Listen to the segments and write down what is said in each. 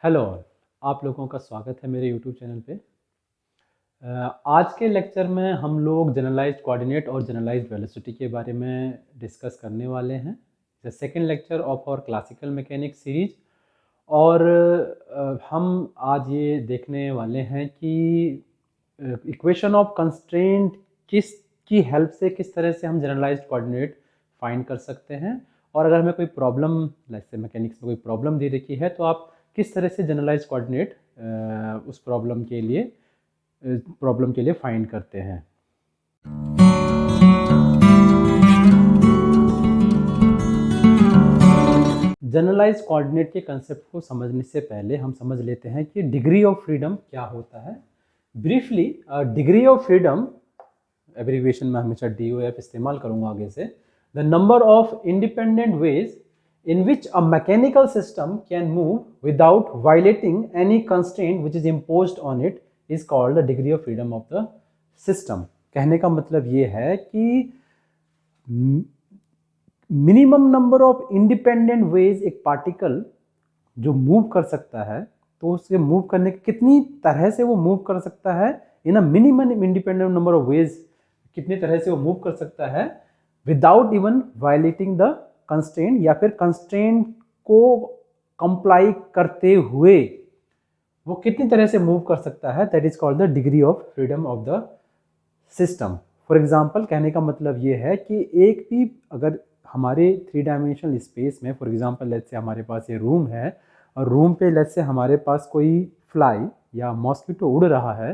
Hello, आप लोगों का स्वागत है मेरे यूट्यूब चैनल पे। आज के लेक्चर में हम लोग जनरलाइज्ड कोऑर्डिनेट और जनरलाइज्ड वेलोसिटी के बारे में डिस्कस करने वाले हैं। The second lecture of our classical mechanics series. और हम आज ये देखने वाले हैं कि इक्वेशन ऑफ कंस्ट्रेंट किस की हेल्प से किस तरह से हम जनरलाइज्ड कोऑर्डिनेट फाइंड कर सकते हैं। और अगर हमें कोई प्रॉब्लम जैसे मैकेनिक्स में कोई प्रॉब्लम दे रखी है तो आप किस तरह से जनरलाइज्ड कोऑर्डिनेट उस प्रॉब्लम के लिए फाइंड करते हैं। जनरलाइज्ड कोऑर्डिनेट के कंसेप्ट को समझने से पहले हम समझ लेते हैं कि डिग्री ऑफ फ्रीडम क्या होता है। Briefly, degree of freedom, abbreviation में हमेशा DOF इस्तेमाल करूंगा आगे से, the number of independent ways in which a mechanical system can move without violating any constraint which is imposed on it is called the degree of freedom of the system। कहने का मतलब ये है कि minimum number of independent ways एक particle जो move कर सकता है, तो उससे मूव करने की कितनी तरह से वो मूव कर सकता है in a minimum independent number of ways, कितनी तरह से वो मूव कर सकता है without even violating the constraint, या फिर कंस्ट्रेंट को कंप्लाई करते हुए वो कितनी तरह से मूव कर सकता है, that is called the degree of freedom of the system. For example, कहने का मतलब ये है कि एक भी अगर हमारे 3 डायमेंशनल स्पेस में, फॉर एग्जांपल लेट्स से हमारे पास ये रूम है और रूम पे लेट्स से हमारे पास कोई फ्लाई या मॉस्किटो उड़ रहा है,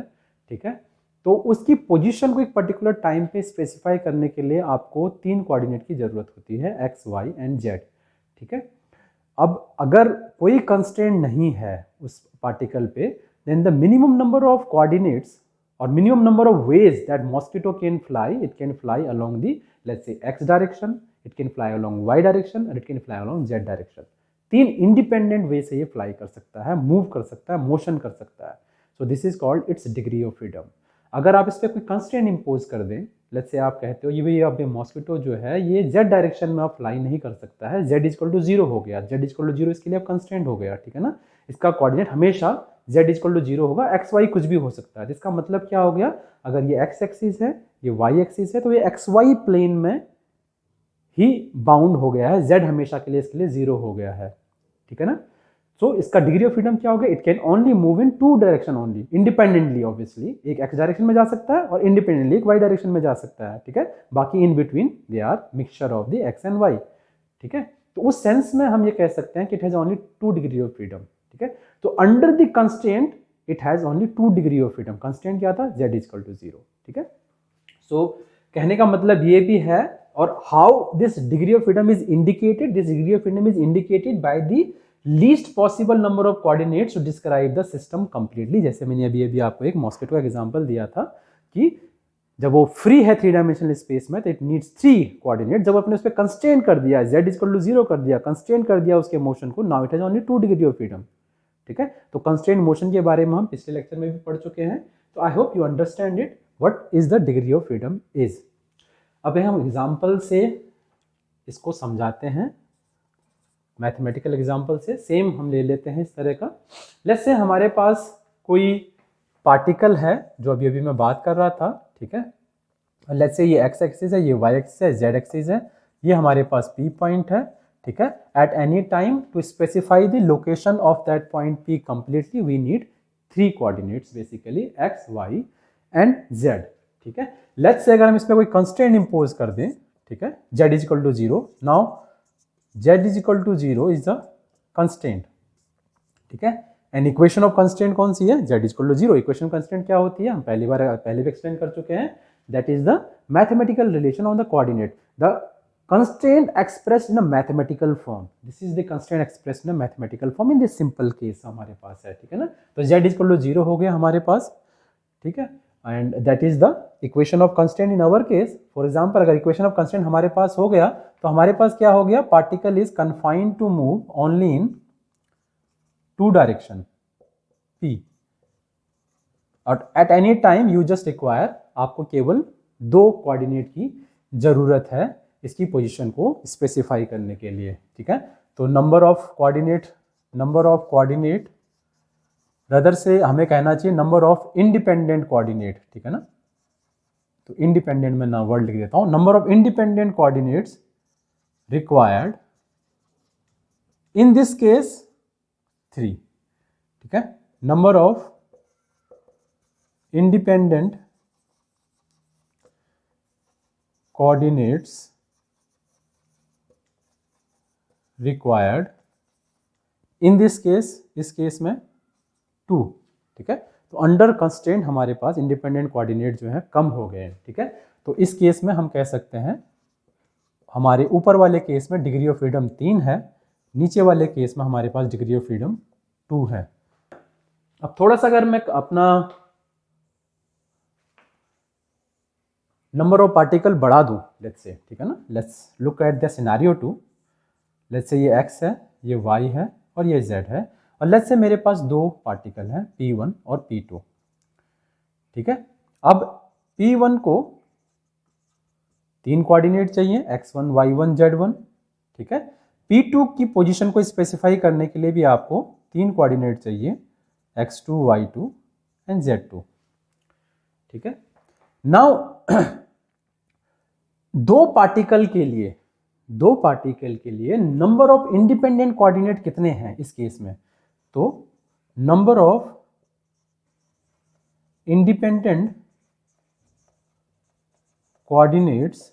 ठीक है, तो उसकी पोजीशन को एक पर्टिकुलर टाइम पे स्पेसिफाई करने के लिए आपको 3 कोऑर्डिनेट की ज़रूरत होती है, x, y एंड z, ठीक है। अब अगर कोई कंस्ट्रेंट नहीं है उस पार्टिकल पे, then the minimum number of coordinates और minimum number of ways that mosquito can fly, it can fly along the let's say x direction, it can fly along y direction और it can fly along z direction. 3 independent way से ये fly कर सकता है, move कर सकता है, motion कर सकता है। So this is called its degree of freedom. अगर आप इस पर कोई कंस्ट्रेंट इंपोज कर दें, लेट्स से आप कहते हो ये भाई अब मॉस्किटो जो है ये z डायरेक्शन में आप फ्लाई नहीं कर सकता है, z इक्वल टू 0 हो गया, z इक्वल टू 0 इसके लिए आप कंस्ट्रेंट हो गया, ठीक है ना। इसका कोऑर्डिनेट हमेशा z इक्वल टू 0 होगा, x y कुछ भी हो सकता है। जिसका मतलब क्या हो गया, अगर ये x एक्सिस है, ये y एक्सिस है, तो ये xy प्लेन में ही बाउंड हो गया है, z हमेशा के लिए इसके लिए 0 हो गया है, ठीक है ना। सो इसका डिग्री ऑफ फ्रीडम क्या हो गया, it can only move in 2 direction only, independently obviously, एक x डायरेक्शन में जा सकता है और इंडिपेंडेंटली एक y डायरेक्शन में जा सकता है, ठीक है। बाकी in between they are mixture of the x and y, ठीक है। तो उस सेंस में हम ये कह सकते हैं कि it has only 2 degree of freedom, ठीक है। तो under the constraint it has only 2 degree of freedom. Constraint क्या था, z इक्वल टू 0, ठीक है। सो कहने का मतलब ये भी है, और how this degree of freedom is indicated, this degree of freedom is indicated by the least possible number of coordinates to describe the system completely. जैसे मैंने अभी आपको एक मॉस्किटो का एग्जांपल दिया था कि जब वो फ्री है 3 डायमेंशनल स्पेस में तो इट नीड्स 3 कोऑर्डिनेट। जब आपने उस पर कंस्ट्रेंट कर दिया, z इक्वल टू 0 कर दिया, कंस्ट्रेंट कर दिया उसके मोशन को, now it has only 2 degree of freedom, ठीक है। तो कंस्ट्रेंट मोशन के बारे में हम पिछले लेक्चर में भी पढ़ चुके हैं, तो I hope you understand it what is the degree of freedom is. अब हम एग्जाम्पल से इसको समझाते हैं, मैथमेटिकल एग्जाम्पल से। सेम हम ले लेते हैं इस तरह का। लेट्स से हमारे पास कोई पार्टिकल है जो अभी मैं बात कर रहा था, ठीक है। लेट्स से ये x एक्सिस है, ये y एक्सिस है, z एक्सिस है, ये हमारे पास P पॉइंट है, ठीक है। At any time to specify the location of that point P completely we need 3 coordinates basically x, y and z, ठीक है। लेट्स से अगर हम इसमें कोई कंस्ट्रेंट इंपोज कर दें, ठीक है, z is equal to 0, now z is equal to 0 is the constraint, ठीक है। एंड इक्वेशन ऑफ कंस्ट्रेंट कौन सी है, z is equal to 0। Equation constraint क्या होती है, हम पहले भी एक्सप्लेन कर चुके हैं, that is the mathematical relation on the coordinate, the constraint expressed in a mathematical form. This is the constraint expressed in a mathematical form in this simple case हमारे पास है, ठीक है ना। तो z इज इक्वल टू 0 हो गया हमारे पास, ठीक है, and that is the equation of constraint in our case. For example, अगर इक्वेशन ऑफ कंस्ट्रेंट हमारे पास हो गया तो हमारे पास क्या हो गया, particle is confined to move only in 2 direction p, और at any time you just require, आपको केवल 2 कोऑर्डिनेट की जरूरत है इसकी पोजीशन को स्पेसिफाई करने के लिए, ठीक है। तो नंबर ऑफ कोऑर्डिनेट रदर से हमें कहना चाहिए नंबर ऑफ इंडिपेंडेंट कोऑर्डिनेट, ठीक है ना। तो इंडिपेंडेंट में ना वर्ड लिख देता हूं, number of independent coordinates required in this case 3, ठीक है। Number of independent coordinates required in this case, इस केस में 2, ठीक है। तो अंडर कंस्ट्रेंट हमारे पास इंडिपेंडेंट कोऑर्डिनेट जो है कम हो गए हैं, ठीक है। तो इस केस में हम कह सकते हैं हमारे ऊपर वाले केस में डिग्री ऑफ फ्रीडम 3 है, नीचे वाले केस में हमारे पास डिग्री ऑफ फ्रीडम 2 है। अब थोड़ा सा अगर मैं अपना नंबर ऑफ पार्टिकल बढ़ा दूं, लेट्स से, ठीक है ना, let's look at the scenario 2। Let's say ये x है, ये y है और ये z है, और लेट्स से मेरे पास 2 पार्टिकल हैं p1 और p2, ठीक है। अब p1 को 3 कोऑर्डिनेट चाहिए, x1 y1 z1, ठीक है। p2 की पोजीशन को स्पेसिफाई करने के लिए भी आपको 3 कोऑर्डिनेट चाहिए, x2 y2 एंड z2, ठीक है। नाउ 2 पार्टिकल के लिए नंबर ऑफ इंडिपेंडेंट कोऑर्डिनेट कितने हैं इस केस में? तो number of independent coordinates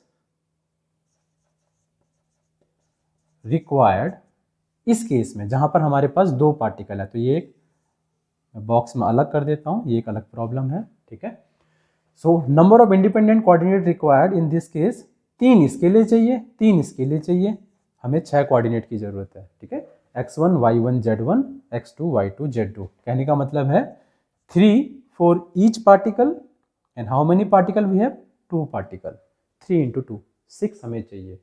required इस केस में, जहां पर हमारे पास 2 पार्टिकल है, तो ये एक बॉक्स में अलग कर देता हूं, ये एक अलग प्रॉब्लम है, ठीक है। So number of independent coordinate required in this case 3 इसके लिए चाहिए, 3 इसके लिए चाहिए, हमें 6 कोऑर्डिनेट की जरूरत है, ठीक है। x1 y1 z1 x2 y2 z2, कहने का मतलब है 3 for each particle and how many particle we have? 2 particle, 3 into 2 6 हमें चाहिए।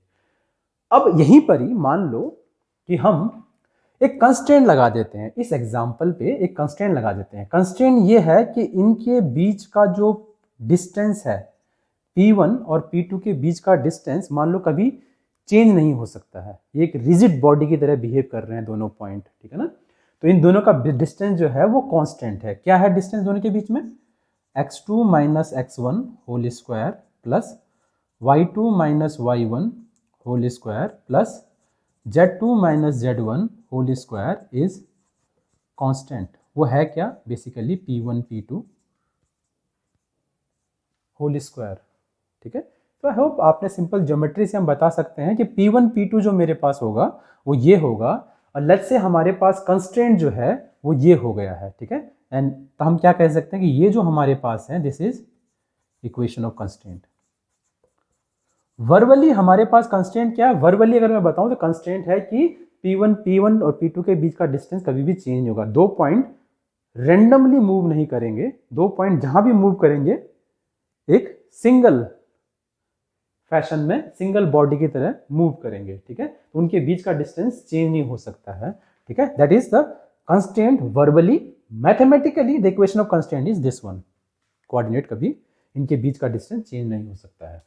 अब यहीं पर ही मान लो कि हम एक कंस्ट्रेंट लगा देते हैं, इस एग्जाम्पल पे एक कंस्ट्रेंट लगा देते हैं। कंस्ट्रेंट ये है कि इनके बीच का जो डिस्टेंस है P1 और P2 के बीच का डिस्टेंस मान लो कभी चेंज नहीं हो सकता है, ये एक रिजिड बॉडी की तरह बिहेव कर रहे हैं दोनों पॉइंट, ठीक है ना। तो इन दोनों का डिस्टेंस जो है वो कांस्टेंट है। क्या है डिस्टेंस दोनों के बीच में? x2 minus x1 whole square plus y2 minus y1 whole square plus z2 minus z1 whole square is constant. वो है क्या? Basically P1 P2 whole square, ठीक है। तो आई होप आपने सिंपल ज्योमेट्री से हम बता सकते हैं कि P1 P2 जो मेरे पास होगा वो ये होगा, और लेट्स से हमारे पास कंस्ट्रेंट जो है वो ये हो गया है, ठीक है। एंड तो हम क्या कह सकते हैं कि ये जो हमारे पास है this is equation of constraint. Verbally हमारे पास कंस्ट्रेंट क्या है? वर्बली अगर मैं बताऊं तो कंस्ट्रेंट है कि P1 और P2 के बीच का डिस्टेंस कभी भी चेंज होगा, 2 पॉइंट रेंडमली मूव नहीं करेंगे, 2 पॉइंट जहां भी मूव करेंगे एक सिंगल फैशन में, सिंगल बॉडी की तरह मूव करेंगे, ठीक है। तो उनके बीच का डिस्टेंस चेंज नहीं हो सकता है, ठीक है। That is the constraint verbally. Mathematically the equation of constraint is this one, coordinate कभी इनके बीच का डिस्टेंस चेंज नहीं हो सकता है।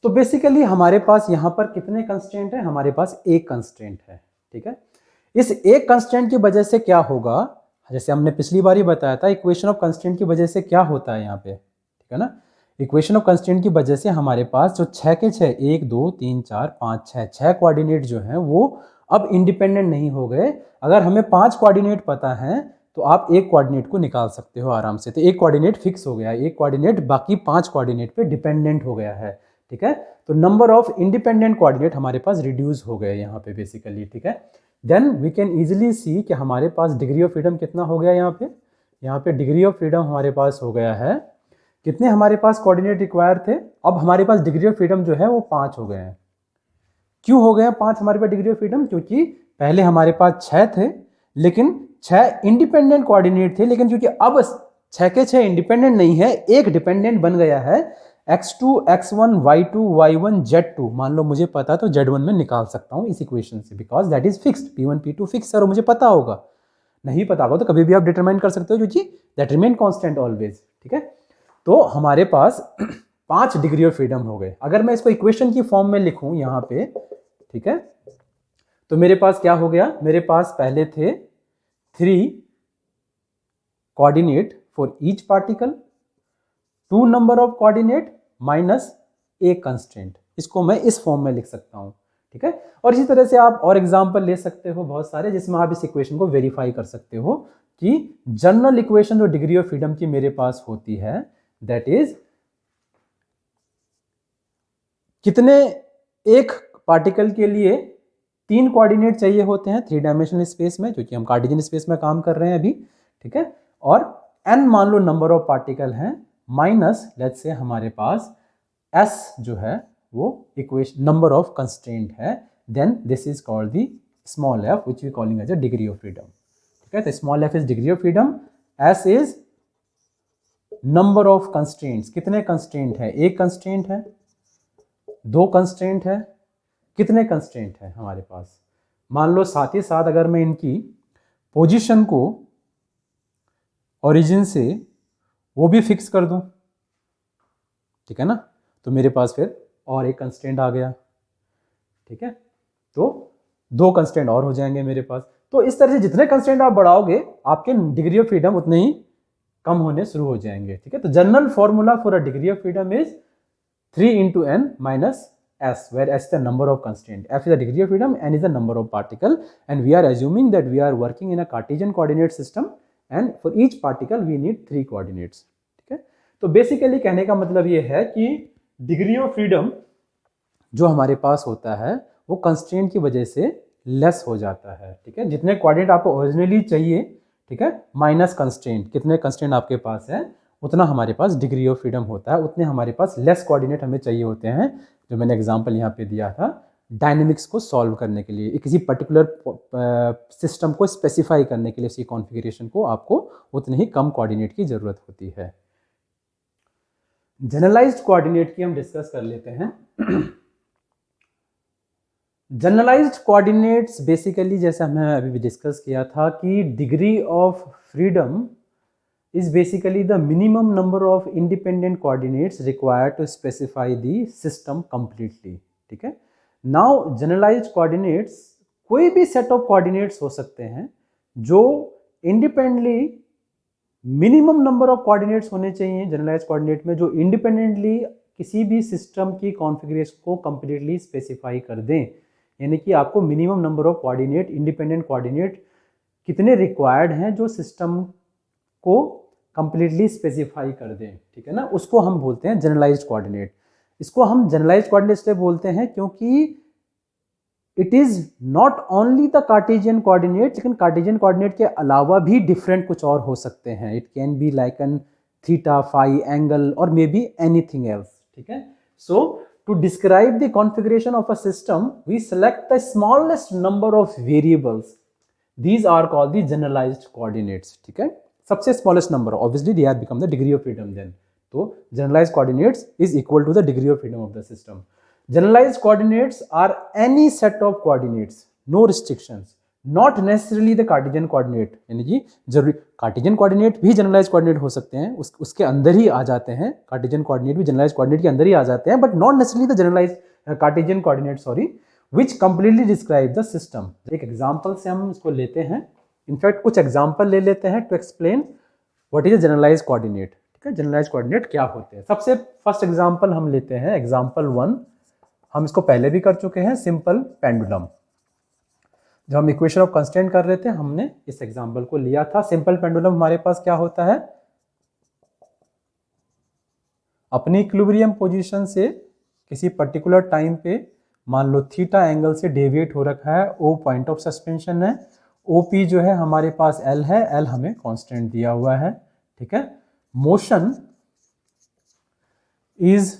तो बेसिकली हमारे पास यहां पर कितने कंस्ट्रेंट है? हमारे पास एक कंस्ट्रेंट है, ठीक है। इस एक कंस्ट्रेंट की वजह से क्या होगा, जैसे हमने पिछली बार ही बताया था, इक्वेशन ऑफ कंस्ट्रेंट की वजह से क्या होता है यहाँ पे, ठीक है ना। इक्वेशन ऑफ कंस्ट्रेंट की वजह से हमारे पास जो 6 के 6 1 2 3 4 5 6 कोऑर्डिनेट जो हैं वो अब इंडिपेंडेंट नहीं हो गए। अगर हमें 5 कोऑर्डिनेट पता है तो आप एक कोऑर्डिनेट को निकाल सकते हो आराम से। तो एक कोऑर्डिनेट फिक्स हो गया, एक कोऑर्डिनेट बाकी 5 कोऑर्डिनेट पे डिपेंडेंट हो गया है, ठीक है। तो नंबर ऑफ इंडिपेंडेंट कोऑर्डिनेट हमारे पास रिड्यूस हो गए यहाँ पे बेसिकली, ठीक है। Then we can easily see कि हमारे पास डिग्री ऑफ फ्रीडम कितना हो गया यहाँ पे डिग्री ऑफ फ्रीडम हमारे पास हो गया है, कितने हमारे पास कोऑर्डिनेट रिक्वायर थे? अब हमारे पास डिग्री ऑफ फ्रीडम जो है वो 5 हो गए हैं। क्यों हो गया 5 हमारे पास डिग्री ऑफ फ्रीडम? क्योंकि पहले हमारे पास 6 थे, लेकिन 6 इंडिपेंडेंट कोऑर्डिनेट थे, लेकिन क्योंकि अब 6 के 6 इंडिपेंडेंट नहीं है, एक डिपेंडेंट बन गया है, x2 x1 y2 y1 z2। मान लो मुझे पता तो z1 में निकाल सकता हूं इस इक्वेशन से, because that is fixed, P1 P2 fix है और मुझे पता होगा। नहीं पता होगा तो कभी भी आप डिटरमाइन कर सकते हो, क्योंकि दैट रिमेन कांस्टेंट ऑलवेज, ठीक है। तो हमारे पास 5 डिग्री ऑफ फ्रीडम हो गए। अगर मैं इसको इक्वेशन की फॉर्म में लिखूं यहाँ पे ठीक है। तो मेरे पास क्या हो गया, मेरे पास पहले थे 3 coordinate for each particle, 2 number of coordinate minus A constraint. इसको मैं इस फॉर्म में लिख सकता हूं, ठीक है। और इसी तरह से आप और एग्जांपल ले सकते हो बहुत सारे, जिसमें आप इस इक्वेशन को वेरीफाई कर सकते हो कि जनरल इक्वेशन जो डिग्री ऑफ फ्रीडम की मेरे पास होती है दैट इज कितने, एक पार्टिकल के लिए 3 कोऑर्डिनेट चाहिए होते हैं 3 डायमेंशनल स्पेस में, क्योंकि हम कार्टेशियन स्पेस में काम कर रहे हैं अभी, ठीक है। और n मान लो नंबर ऑफ पार्टिकल हैं, माइनस लेट्स से हमारे पास s जो है वो इक्वेशन नंबर ऑफ कंस्ट्रेंट है, then this is called the small f which we calling as a degree of freedom, ठीक है। तो small f is degree of freedom, s is number of constraints, कितने constraint है, एक constraint है, 2 constraint है, कितने कंस्ट्रेंट है हमारे पास। मान लो साथ ही साथ अगर मैं इनकी पोजीशन को ओरिजिन से वो भी फिक्स कर दूं, ठीक है ना, तो मेरे पास फिर और एक कंस्ट्रेंट आ गया, ठीक है। तो 2 कंस्ट्रेंट और हो जाएंगे मेरे पास। तो इस तरह से जितने कंस्ट्रेंट आप बढ़ाओगे आपके डिग्री ऑफ फ्रीडम उतने ही कम होने शुरू हो जाएंगे, ठीक है। तो general formula for a degree of freedom is 3 into n minus s, where s is the number of constraint, f is the degree of freedom, n is the number of particle, and we are assuming that we are working in a Cartesian coordinate system and for each particle we need 3 coordinates, ठीक है। तो basically कहने का मतलब ये है कि degree of freedom जो हमारे पास होता है वो कंस्ट्रेंट की वजह से लेस हो जाता है, ठीक है। जितने कोऑर्डिनेट आपको ओरिजिनली चाहिए, ठीक है, माइनस कंस्ट्रेंट, कितने कंस्ट्रेंट आपके पास है उतना हमारे पास डिग्री ऑफ फ्रीडम होता है, उतने हमारे पास लेस कोऑर्डिनेट हमें चाहिए होते हैं, जो मैंने एग्जांपल यहाँ पे दिया था डायनेमिक्स को सॉल्व करने के लिए, किसी पर्टिकुलर सिस्टम को स्पेसिफाई करने के लिए, उसी कॉन्फ़िगरेशन को आपको उतने ही कम कोऑर्डिनेट की जरूरत होती है। जनरलाइज्ड कोऑर्डिनेट की हम डिस्कस कर लेते हैं। जनरलाइज्ड कोऑर्डिनेट्स बेसिकली जैसे हमने अभी भी डिस्कस किया था कि degree of freedom is basically the minimum number of independent coordinates required to specify the system completely, ठीक है। Now generalized coordinates कोई भी set of coordinates हो सकते हैं जो independently minimum number of coordinates होने चाहिए generalized coordinate में, जो independently किसी भी system की configuration को completely specify कर दें, यानी कि आपको minimum number of coordinate independent coordinate कितने required हैं जो system को कंप्लीटली स्पेसिफाई कर दें, ठीक है ना, उसको हम बोलते हैं जनरलाइज्ड कोऑर्डिनेट। इसको हम जनरलाइज्ड कोऑर्डिनेट इसलिए बोलते हैं क्योंकि it is not only the Cartesian coordinate, लेकिन कार्टेशियन कोऑर्डिनेट के अलावा भी डिफरेंट कुछ और हो सकते हैं। It can be like an theta, phi, angle और मे बी एनीथिंग एल्स, ठीक है। So to describe the configuration of a system we select the smallest number of variables, these are called the generalized coordinates, ठीक है। सबसे smallest number, obviously they are become the degree of freedom then. तो generalized coordinates is equal to the degree of freedom of the system. Generalized coordinates are any set of coordinates, no restrictions, not necessarily the Cartesian coordinate, यानी कि जरूरी Cartesian coordinate भी generalized coordinate हो सकते हैं, उसके अंदर ही आ जाते हैं, कार्टेशियन कोऑर्डिनेट भी जनरलाइज्ड कोऑर्डिनेट के अंदर ही आ जाते हैं, but not necessarily the generalized Cartesian coordinate, sorry, which completely describe the system. एक एग्जांपल से हम इसको लेते हैं, इनफैक्ट कुछ एग्जांपल ले लेते हैं to explain what is a generalized coordinate, ठीक है। जनरलाइज्ड कोऑर्डिनेट क्या होते हैं। सबसे फर्स्ट एग्जांपल हम लेते हैं, एग्जांपल 1, हम इसको पहले भी कर चुके हैं, सिंपल पेंडुलम। जब हम इक्वेशन ऑफ कंस्ट्रेंट कर रहे थे हमने इस एग्जांपल को लिया था। सिंपल पेंडुलम हमारे पास क्या होता है, अपनी इक्विलिब्रियम पोजीशन से किसी पर्टिकुलर टाइम पे मान लो थीटा एंगल से डेविएट हो रखा है, ओ पॉइंट ऑफ सस्पेंशन है, OP जो है हमारे पास L है, L हमें कांस्टेंट दिया हुआ है, ठीक है। Motion is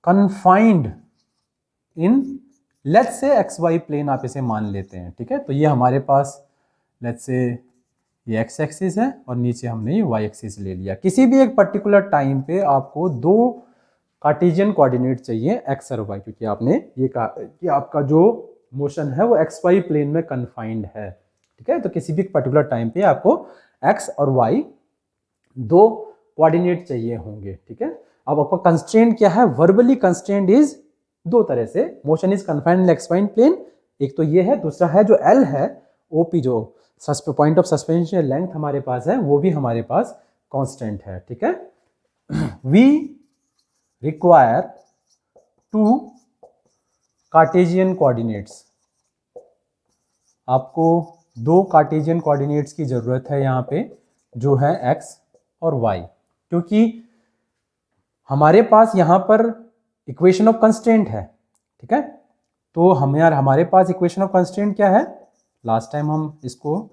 confined in let's say XY plane, आप इसे मान लेते हैं, ठीक है। तो ये हमारे पास लेट्स से ये X एक्सिस है और नीचे हमने ये Y एक्सिस ले लिया। किसी भी एक पर्टिकुलर टाइम पे आपको 2 कार्टेशियन कोऑर्डिनेट चाहिए X और Y, क्योंकि आपने ये कहा कि आपका जो मोशन है वो XY प्लेन में कन्फाइंड है, ठीक है। तो किसी भी पर्टिकुलर टाइम पे आपको X और Y 2 कोऑर्डिनेट चाहिए होंगे, ठीक है। अब आपका कंस्ट्रेंट क्या है, वर्बली कंस्ट्रेंट इज दो तरह से, motion is confined in expand plane, एक तो ये है, दूसरा है जो एल है, ओपी जो पॉइंट ऑफ सस्पेंशन लेंथ हमारे पास है वो भी हमारे पास कांस्टेंट है, ठीक है। We require to Cartesian coordinates, आपको दो कार्टेशियन कोऑर्डिनेट्स की जरूरत है यहाँ पे, जो है x और y, क्योंकि हमारे पास यहाँ पर इक्वेशन ऑफ कंस्ट्रेंट है, ठीक है। तो हमारे पास इक्वेशन ऑफ कंस्ट्रेंट क्या है, लास्ट टाइम हम इसको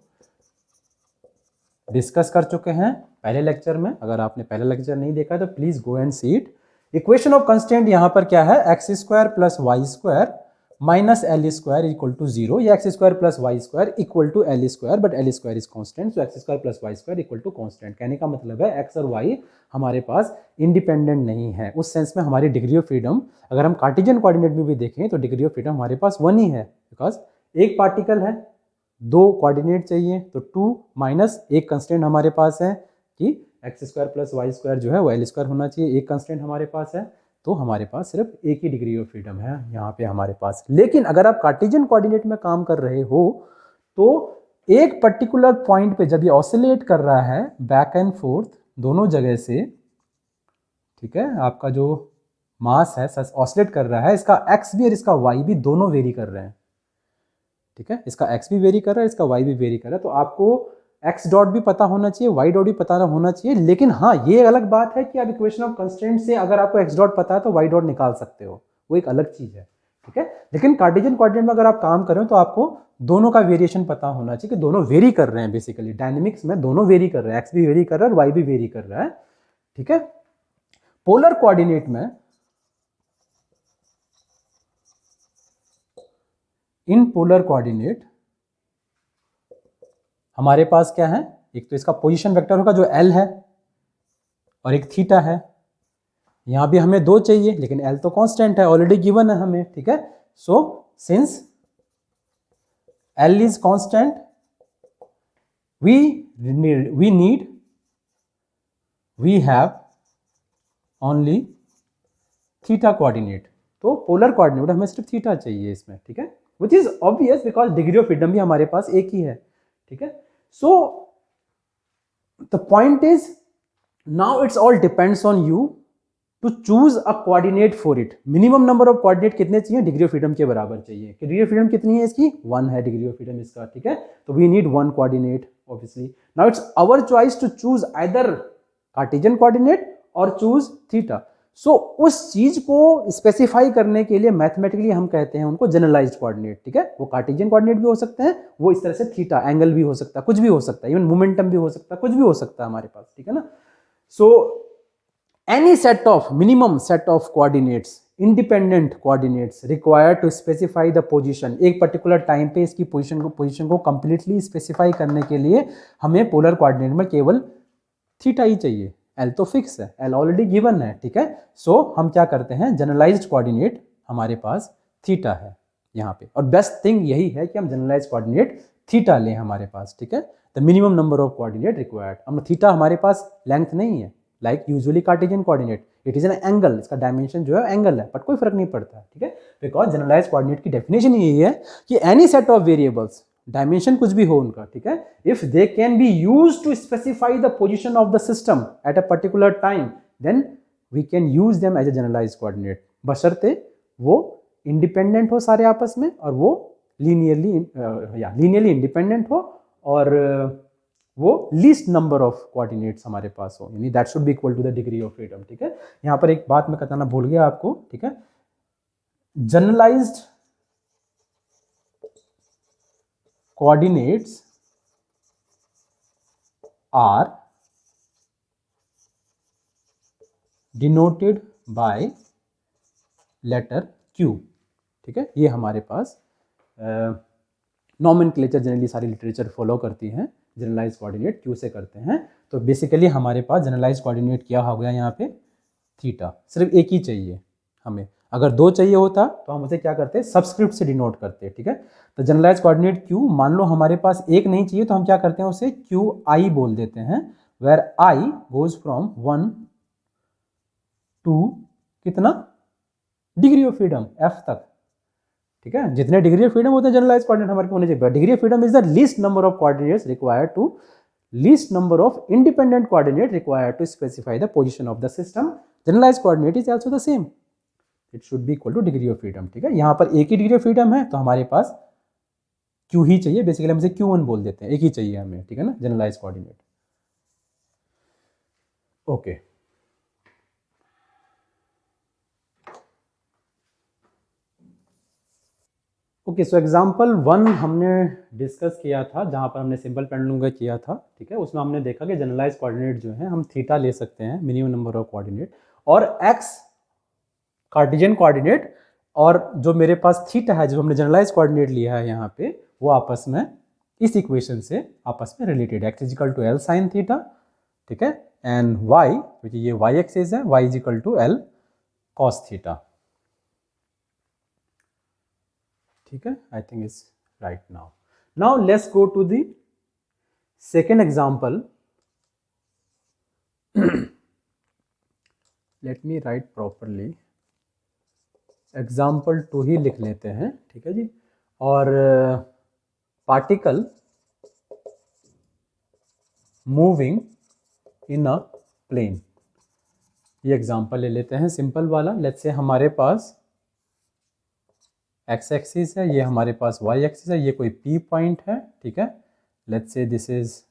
डिस्कस कर चुके हैं पहले लेक्चर में, अगर आपने पहले लेक्चर नहीं देखा तो please go and see it. Equation of constraint यहाँ पर क्या है, x square plus y square minus l square equal to zero, या x square plus y square equal to l square, but l square is constant, so x square plus y square equal to constant. कहने का मतलब है x और Y हमारे पास independent नहीं है, उस सेंस में हमारी डिग्री ऑफ फ्रीडम, अगर हम कार्टेशियन कोऑर्डिनेट में भी देखें तो डिग्री ऑफ फ्रीडम हमारे पास 1 ही है, बिकॉज एक पार्टिकल है, दो कोऑर्डिनेट चाहिए, तो 2 माइनस एक कंस्टेंट हमारे पास है कि x square plus y square जो है वो एल स्क्वायर होना चाहिए, एक कंस्टेंट हमारे पास है, तो हमारे पास सिर्फ एक ही डिग्री ऑफ फ्रीडम है यहाँ पे हमारे पास। लेकिन अगर आप कार्टेशियन कोऑर्डिनेट में काम कर रहे हो तो एक पर्टिकुलर पॉइंट पे जब ये ऑसिलेट कर रहा है बैक एंड फोर्थ दोनों जगह से, ठीक है, आपका जो मास है ऑसिलेट कर रहा है, इसका एक्स भी और इसका वाई भी दोनों वेरी कर रहे हैं, ठीक है, इसका एक्स भी वेरी कर रहा है, इसका वाई भी वेरी कर रहा है, तो आपको एक्स डॉट भी पता होना चाहिए, वाई डॉट भी पता होना चाहिए। लेकिन हाँ, ये अलग बात है कि आप इक्वेशन ऑफ कंस्ट्रेंट से अगर आपको एक्स डॉट पता है तो वाई डॉट निकाल सकते हो, वो एक अलग चीज है, ठीक है। लेकिन कार्टेशियन कोऑर्डिनेट में अगर आप काम कर रहे हो तो आपको दोनों का वेरिएशन पता होना चाहिए कि दोनों वेरी कर रहे हैं, बेसिकली डायनेमिक्स में दोनों वेरी कर रहे हैं, एक्स भी वेरी कर रहा है और वाई भी वेरी कर रहा है, ठीक है। पोलर कोऑर्डिनेट में, इन पोलर कोऑर्डिनेट हमारे पास क्या है, एक तो इसका पोजीशन वेक्टर होगा जो एल है और एक थीटा है, यहां भी हमें दो चाहिए लेकिन एल तो कांस्टेंट है, ऑलरेडी गिवन है हमें, ठीक है। So since L is constant we have only theta coordinate, तो पोलर कोऑर्डिनेट हमें सिर्फ थीटा चाहिए इसमें, ठीक है, which is obvious because degree of freedom भी हमारे पास एक ही है, ठीक है। So the point is now it's all depends on you to choose a coordinate for it. Minimum number of coordinate कितने चाहिए, डिग्री ऑफ फ्रीडम के बराबर चाहिए। डिग्री ऑफ फ्रीडम कितनी है इसकी, 1 है डिग्री ऑफ फ्रीडम इसका, ठीक है, तो we need 1 coordinate obviously. Now it's our choice to choose either Cartesian coordinate और चूज थीटा। सो उस चीज को स्पेसिफाई करने के लिए मैथमेटिकली हम कहते हैं उनको जनरलाइज्ड कोऑर्डिनेट, ठीक है। वो कार्टेशियन कोऑर्डिनेट भी हो सकते हैं, वो इस तरह से थीटा एंगल भी हो सकता है, कुछ भी हो सकता है, इवन मोमेंटम भी हो सकता है, कुछ भी हो सकता है हमारे पास, ठीक है ना। So any set of minimum set of coordinates, independent coordinates required to specify the position, एक पर्टिकुलर टाइम पे इसकी पोजीशन को कंप्लीटली स्पेसिफाई करने के लिए हमें पोलर कोऑर्डिनेट में केवल थीटा ही चाहिए, एल तो फिक्स है, एल ऑलरेडी गिवन है, ठीक है। सो हम क्या करते हैं, जनरलाइज्ड कोऑर्डिनेट हमारे पास थीटा है यहाँ पे, और बेस्ट थिंग यही है कि हम जनरलाइज्ड कोऑर्डिनेट थीटा लें हमारे पास, ठीक है। The minimum number of coordinate required, हम थीटा हमारे पास लेंथ नहीं है like usually Cartesian coordinate, it is an angle, इसका डायमेंशन जो है एंगल है, बट कोई फर्क नहीं पड़ता, ठीक है, बिकॉज जनरलाइज्ड कोऑर्डिनेट की डेफिनेशन यही है कि any set of variables, dimension कुछ भी हो उनका, ठीक है, if they can be used to specify the position of the system at a particular time, then we can use them as a generalized coordinate, बशर्ते वो इंडिपेंडेंट हो सारे आपस में और वो लीनियरली इंडिपेंडेंट हो और वो लीस्ट नंबर ऑफ कोऑर्डिनेट्स हमारे पास हो, यानी that should be equal to the degree of freedom, ठीक है। यहाँ पर एक बात मैं बताना भूल गया आपको, ठीक है, generalised coordinates are denoted by letter Q, ठीक है, ये हमारे पास नॉमेनक्लेचर जनरली सारी लिटरेचर फॉलो करती हैं, जनरलाइज कोऑर्डिनेट Q से करते हैं, तो बेसिकली हमारे पास जनरलाइज कोऑर्डिनेट क्या हो गया यहाँ पे, थीटा, सिर्फ एक ही चाहिए हमें, अगर दो चाहिए होता तो हम उसे क्या करते, सबस्क्रिप्ट से डिनोट करते, ठीक है। तो जनरलाइज कोऑर्डिनेट Q, मान लो हमारे पास एक नहीं चाहिए तो हम क्या करते हैं, उसे QI बोल देते हैं, where I goes from 1 to कितना डिग्री ऑफ फ्रीडम एफ तक, ठीक है। जितने डिग्री ऑफ फ्रीडम उतने जनरलाइज कोऑर्डिनेट हमारे पास होने चाहिए। Degree of freedom is the least number of coordinates required to least number of independent coordinate required to specify the position of the system. Generalized coordinate is also the same. It should be equal to degree of freedom, ठीक है। यहाँ पर एक ही degree of freedom है तो हमारे पास Q ही चाहिए, basically हम इसे Q1 बोल देते हैं, एक ही चाहिए हमें, ठीक है ना, generalize coordinate. Okay, okay, so example 1 हमने डिस्कस किया था, जहाँ पर हमने सिंपल पेंडुलम का किया था, ठीक है। उसमें हमने देखा कि जनरलाइज कोऑर्डिनेट जो है हम थीटा ले सकते हैं, मिनिमम नंबर ऑफ कोऑर्डिनेट, और एक्स कार्टेशियन कोऑर्डिनेट, और जो मेरे पास थीटा है जो हमने जनरलाइज कोऑर्डिनेट लिया है यहाँ पे, वो आपस में इस इक्वेशन से आपस में related, x is equal to L sine theta, ठीक है, एंड वाई, क्योंकि ये वाई एक्सिस है, Y is equal to L cos theta, ठीक है। I think it's right now. Now let's go to the second example. Let me write properly, example 2 ही लिख लेते हैं, ठीक है जी। और particle moving in a plane, ये एग्जाम्पल ले लेते हैं सिंपल वाला। लेट्स से हमारे पास एक्स एक्सिस है, ये हमारे पास वाई एक्सिस है, ये कोई पी पॉइंट है, ठीक है। Let's say this is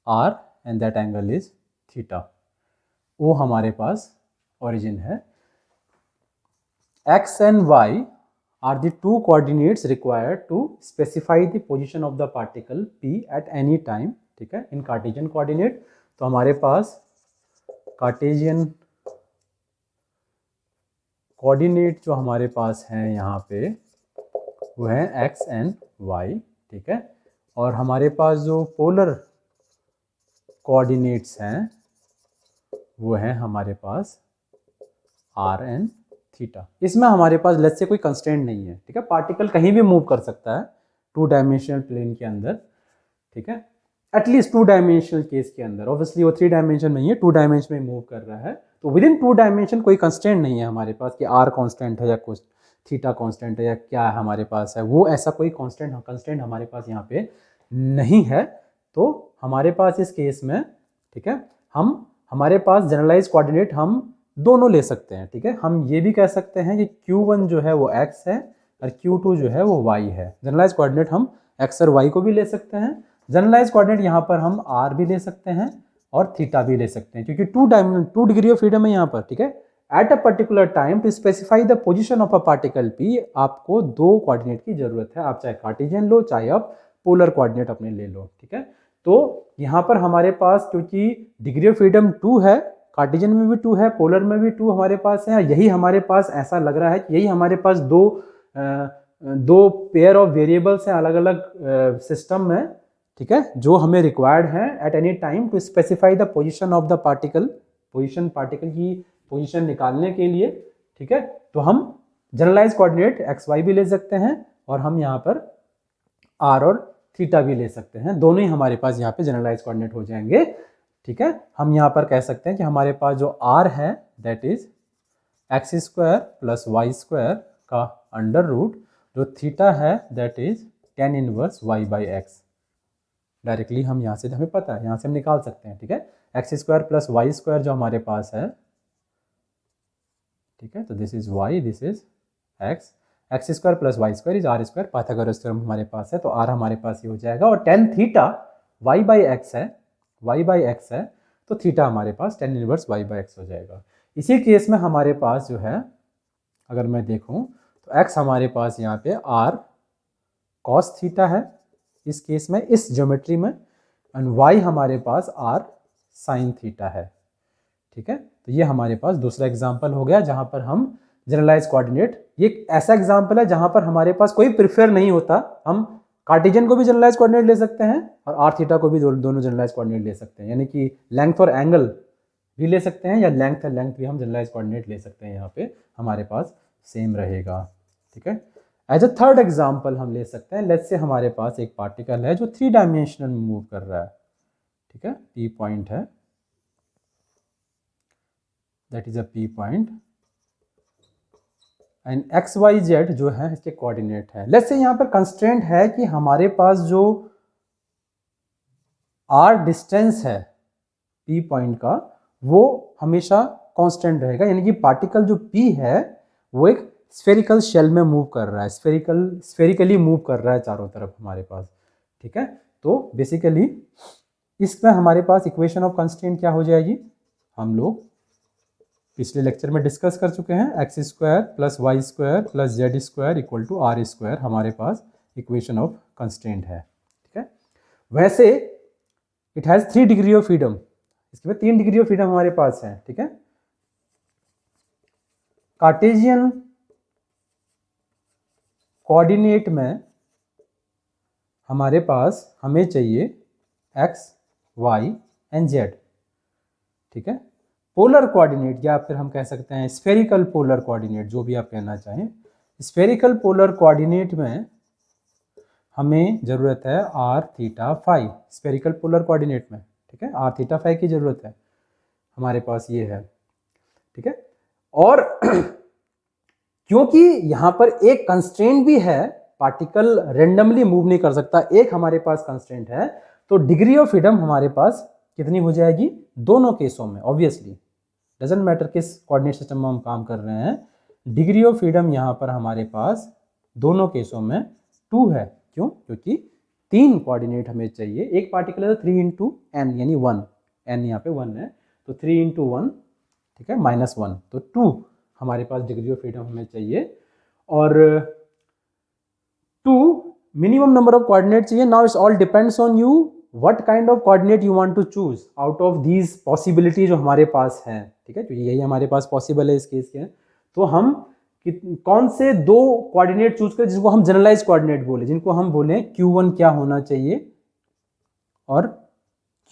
r and that angle is theta, वो हमारे पास ओरिजिन है। x and y are the two coordinates required to specify the position of the particle p at any time, ठीक है, in Cartesian coordinate। तो हमारे पास Cartesian coordinate जो हमारे पास हैं यहाँ पे वो है x and y, ठीक है। और हमारे पास जो पोलर कोऑर्डिनेट्स हैं वो है हमारे पास r and थीटा। इसमें हमारे पास लेट्स से कोई कंस्ट्रेंट नहीं है, ठीक है, पार्टिकल कहीं भी मूव कर सकता है 2 डायमेंशनल प्लेन के अंदर, ठीक है, एटलीस्ट 2 डायमेंशनल केस के अंदर। ऑब्वियसली वो 3 डायमेंशन नहीं है, 2 डायमेंशन में मूव कर रहा है, तो विद इन 2 डायमेंशन कोई कंस्ट्रेंट नहीं है हमारे पास कि आर कांस्टेंट है या कुछ थीटा कांस्टेंट है या क्या है हमारे पास है, वो ऐसा कोई कंस्टेंट हमारे पास यहाँ पे नहीं है। तो हमारे पास इस केस में, ठीक है, हमारे पास जनरलाइज कोऑर्डिनेट हम दोनों ले सकते हैं, ठीक है। हम ये भी कह सकते हैं कि Q1 जो है वो x है और Q2 जो है वो y है। जनरलाइज कोऑर्डिनेट हम x और y को भी ले सकते हैं। जनरलाइज कोऑर्डिनेट यहाँ पर हम r भी ले सकते हैं और थीटा भी ले सकते हैं, क्योंकि 2 डिग्री ऑफ फ्रीडम है यहाँ पर, ठीक है। At a particular time to specify the position of a particle p, आपको 2 कोऑर्डिनेट की जरूरत है। आप चाहे कार्टेशियन लो, चाहे आप पोलर कोऑर्डिनेट अपने ले लो, ठीक है। तो यहाँ पर हमारे पास क्योंकि डिग्री ऑफ फ्रीडम 2 है, कार्टेशियन में भी 2 है, पोलर में भी 2 हमारे पास है, यही हमारे पास ऐसा लग रहा है कि यही हमारे पास दो पेयर ऑफ वेरिएबल्स हैं अलग अलग सिस्टम में, ठीक है, जो हमें रिक्वायर्ड है at any time to specify the position of the particle, particle की पोजीशन निकालने के लिए, ठीक है। तो हम जनरलाइज कोऑर्डिनेट एक्स वाई भी ले सकते हैं और हम यहाँ पर आर और थीटा भी ले सकते हैं, दोनों ही हमारे पास यहाँ पे जनरलाइज कोऑर्डिनेट हो जाएंगे, ठीक है। हम यहाँ पर कह सकते हैं कि हमारे पास जो r है that is x square plus y square का अंडर रूट, जो थीटा है that is tan inverse y by x. Directly हम यहाँ से, हमें पता है, यहाँ से हम निकाल सकते हैं, ठीक है। X square plus y square जो हमारे पास है, ठीक है, तो this is y, this is x, x square plus y square is r square, Pythagoras theorem हमारे पास है, तो r हमारे पास ये हो जाएगा। और tan theta y by x है, y बाई एक्स है, तो थीटा हमारे पास tan inverse y by x हो जाएगा। इसी केस में हमारे पास जो है, अगर मैं देखूं तो x हमारे पास यहाँ पे r cos थीटा है इस केस में, इस ज्योमेट्री में, एंड y हमारे पास r sin थीटा है, ठीक है। तो ये हमारे पास दूसरा एग्जाम्पल हो गया जहां पर हम जनरलाइज कोऑर्डिनेट, ये ऐसा एग्जाम्पल है जहां पर हमारे पास कोई प्रिफर नहीं होता, हम कार्टेशियन को भी जनरलाइज कोऑर्डिनेट ले सकते हैं और आर थीटा को भी दोनों जनरलाइज कोऑर्डिनेट ले सकते हैं, यानी कि लेंथ और एंगल भी ले सकते हैं, या लेंथ और लेंथ भी हम जनरलाइज कोऑर्डिनेट ले सकते हैं, यहाँ पे हमारे पास सेम रहेगा, ठीक है। एज अ थर्ड एग्जाम्पल हम ले सकते हैं, लेट्स से हमारे पास एक पार्टिकल है जो 3 डायमेंशनल में मूव कर रहा है, ठीक है, पी पॉइंट है, that is a P point, and x y z जो है इसके कोऑर्डिनेट है। लेट्स से यहाँ पर कंस्ट्रेंट है कि हमारे पास जो आर डिस्टेंस है पी पॉइंट का वो हमेशा कांस्टेंट रहेगा, यानी कि पार्टिकल जो पी है वो एक स्फेरिकल शेल में मूव कर रहा है, स्फेरिकली मूव कर रहा है चारों तरफ हमारे पास, ठीक है। तो बेसिकली इसमें हमारे पास इक्वेशन ऑफ कंस्ट्रेंट क्या हो जाएगी, हम लोग पिछले लेक्चर में डिस्कस कर चुके हैं, x square plus y square plus z square equal to r square हमारे पास इक्वेशन ऑफ कंस्ट्रेंट है, ठीक है। वैसे it has 3 degree of freedom, इसके बाद 3 डिग्री ऑफ फ्रीडम हमारे पास है, ठीक है। कार्टेशियन कोऑर्डिनेट में हमारे पास हमें चाहिए एक्स वाई एंड जेड, ठीक है। पोलर कोऑर्डिनेट या फिर हम कह सकते हैं स्फेरिकल पोलर कोऑर्डिनेट, जो भी आप कहना चाहें, स्फेरिकल पोलर कोऑर्डिनेट में हमें ज़रूरत है r theta phi, spherical polar coordinate में, ठीक है, आर थीटा फाई की ज़रूरत है हमारे पास, ये है, ठीक है। और क्योंकि यहाँ पर एक कंस्ट्रेंट भी है, पार्टिकल रेंडमली मूव नहीं कर सकता, एक हमारे पास कंस्ट्रेंट है, तो डिग्री ऑफ फ्रीडम हमारे पास कितनी हो जाएगी दोनों केसों में, ऑब्वियसली डजेंट मैटर किस कोऑर्डिनेट सिस्टम में हम काम कर रहे हैं, डिग्री ऑफ फ्रीडम यहाँ पर हमारे पास दोनों केसों में 2 है। क्यों? क्योंकि 3 कोऑर्डिनेट हमें चाहिए, एक पार्टिकल है 3 इंटू एन यानी 1, एन यहाँ पे 1 है, तो 3 इंटू 1, ठीक है, -1, तो 2 हमारे पास डिग्री ऑफ फ्रीडम हमें चाहिए, और 2 मिनिमम नंबर ऑफ कोऑर्डिनेट चाहिए। Now it's all depends on you what kind of coordinate you want to choose out of these possibility जो हमारे पास हैं, ठीक है, क्योंकि यही हमारे पास पॉसिबल है इस केस के, तो हम कौन से 2 कोऑर्डिनेट चूज करें जिसको हम जनरलाइज कोऑर्डिनेट बोले, जिनको हम बोले Q1 क्या होना चाहिए और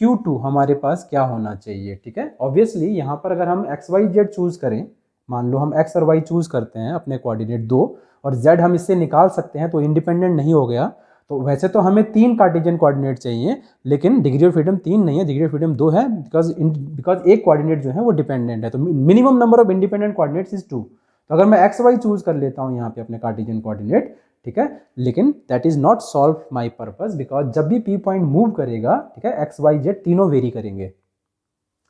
Q2 हमारे पास क्या होना चाहिए, ठीक है। ऑब्वियसली यहाँ पर अगर हम एक्स वाई जेड चूज करें, मान लो हम एक्स और वाई चूज करते हैं अपने कोऑर्डिनेट 2 और जेड हम इससे निकाल सकते हैं, तो इंडिपेंडेंट नहीं हो गया, तो वैसे तो हमें 3 कार्टेशियन कोऑर्डिनेट चाहिए, लेकिन डिग्री ऑफ फ्रीडम 3 नहीं है, डिग्री ऑफ फ्रीडम 2 है, बिकॉज एक कोऑर्डिनेट जो है वो डिपेंडेंट है, तो minimum number of independent coordinates is 2। तो अगर मैं एक्स वाई चूज कर लेता हूँ यहाँ पे अपने कार्टेशियन कोऑर्डिनेट, ठीक है, लेकिन that is not solve my purpose, because जब भी पी पॉइंट मूव करेगा, ठीक है, एक्स वाई जेड तीनों वेरी करेंगे।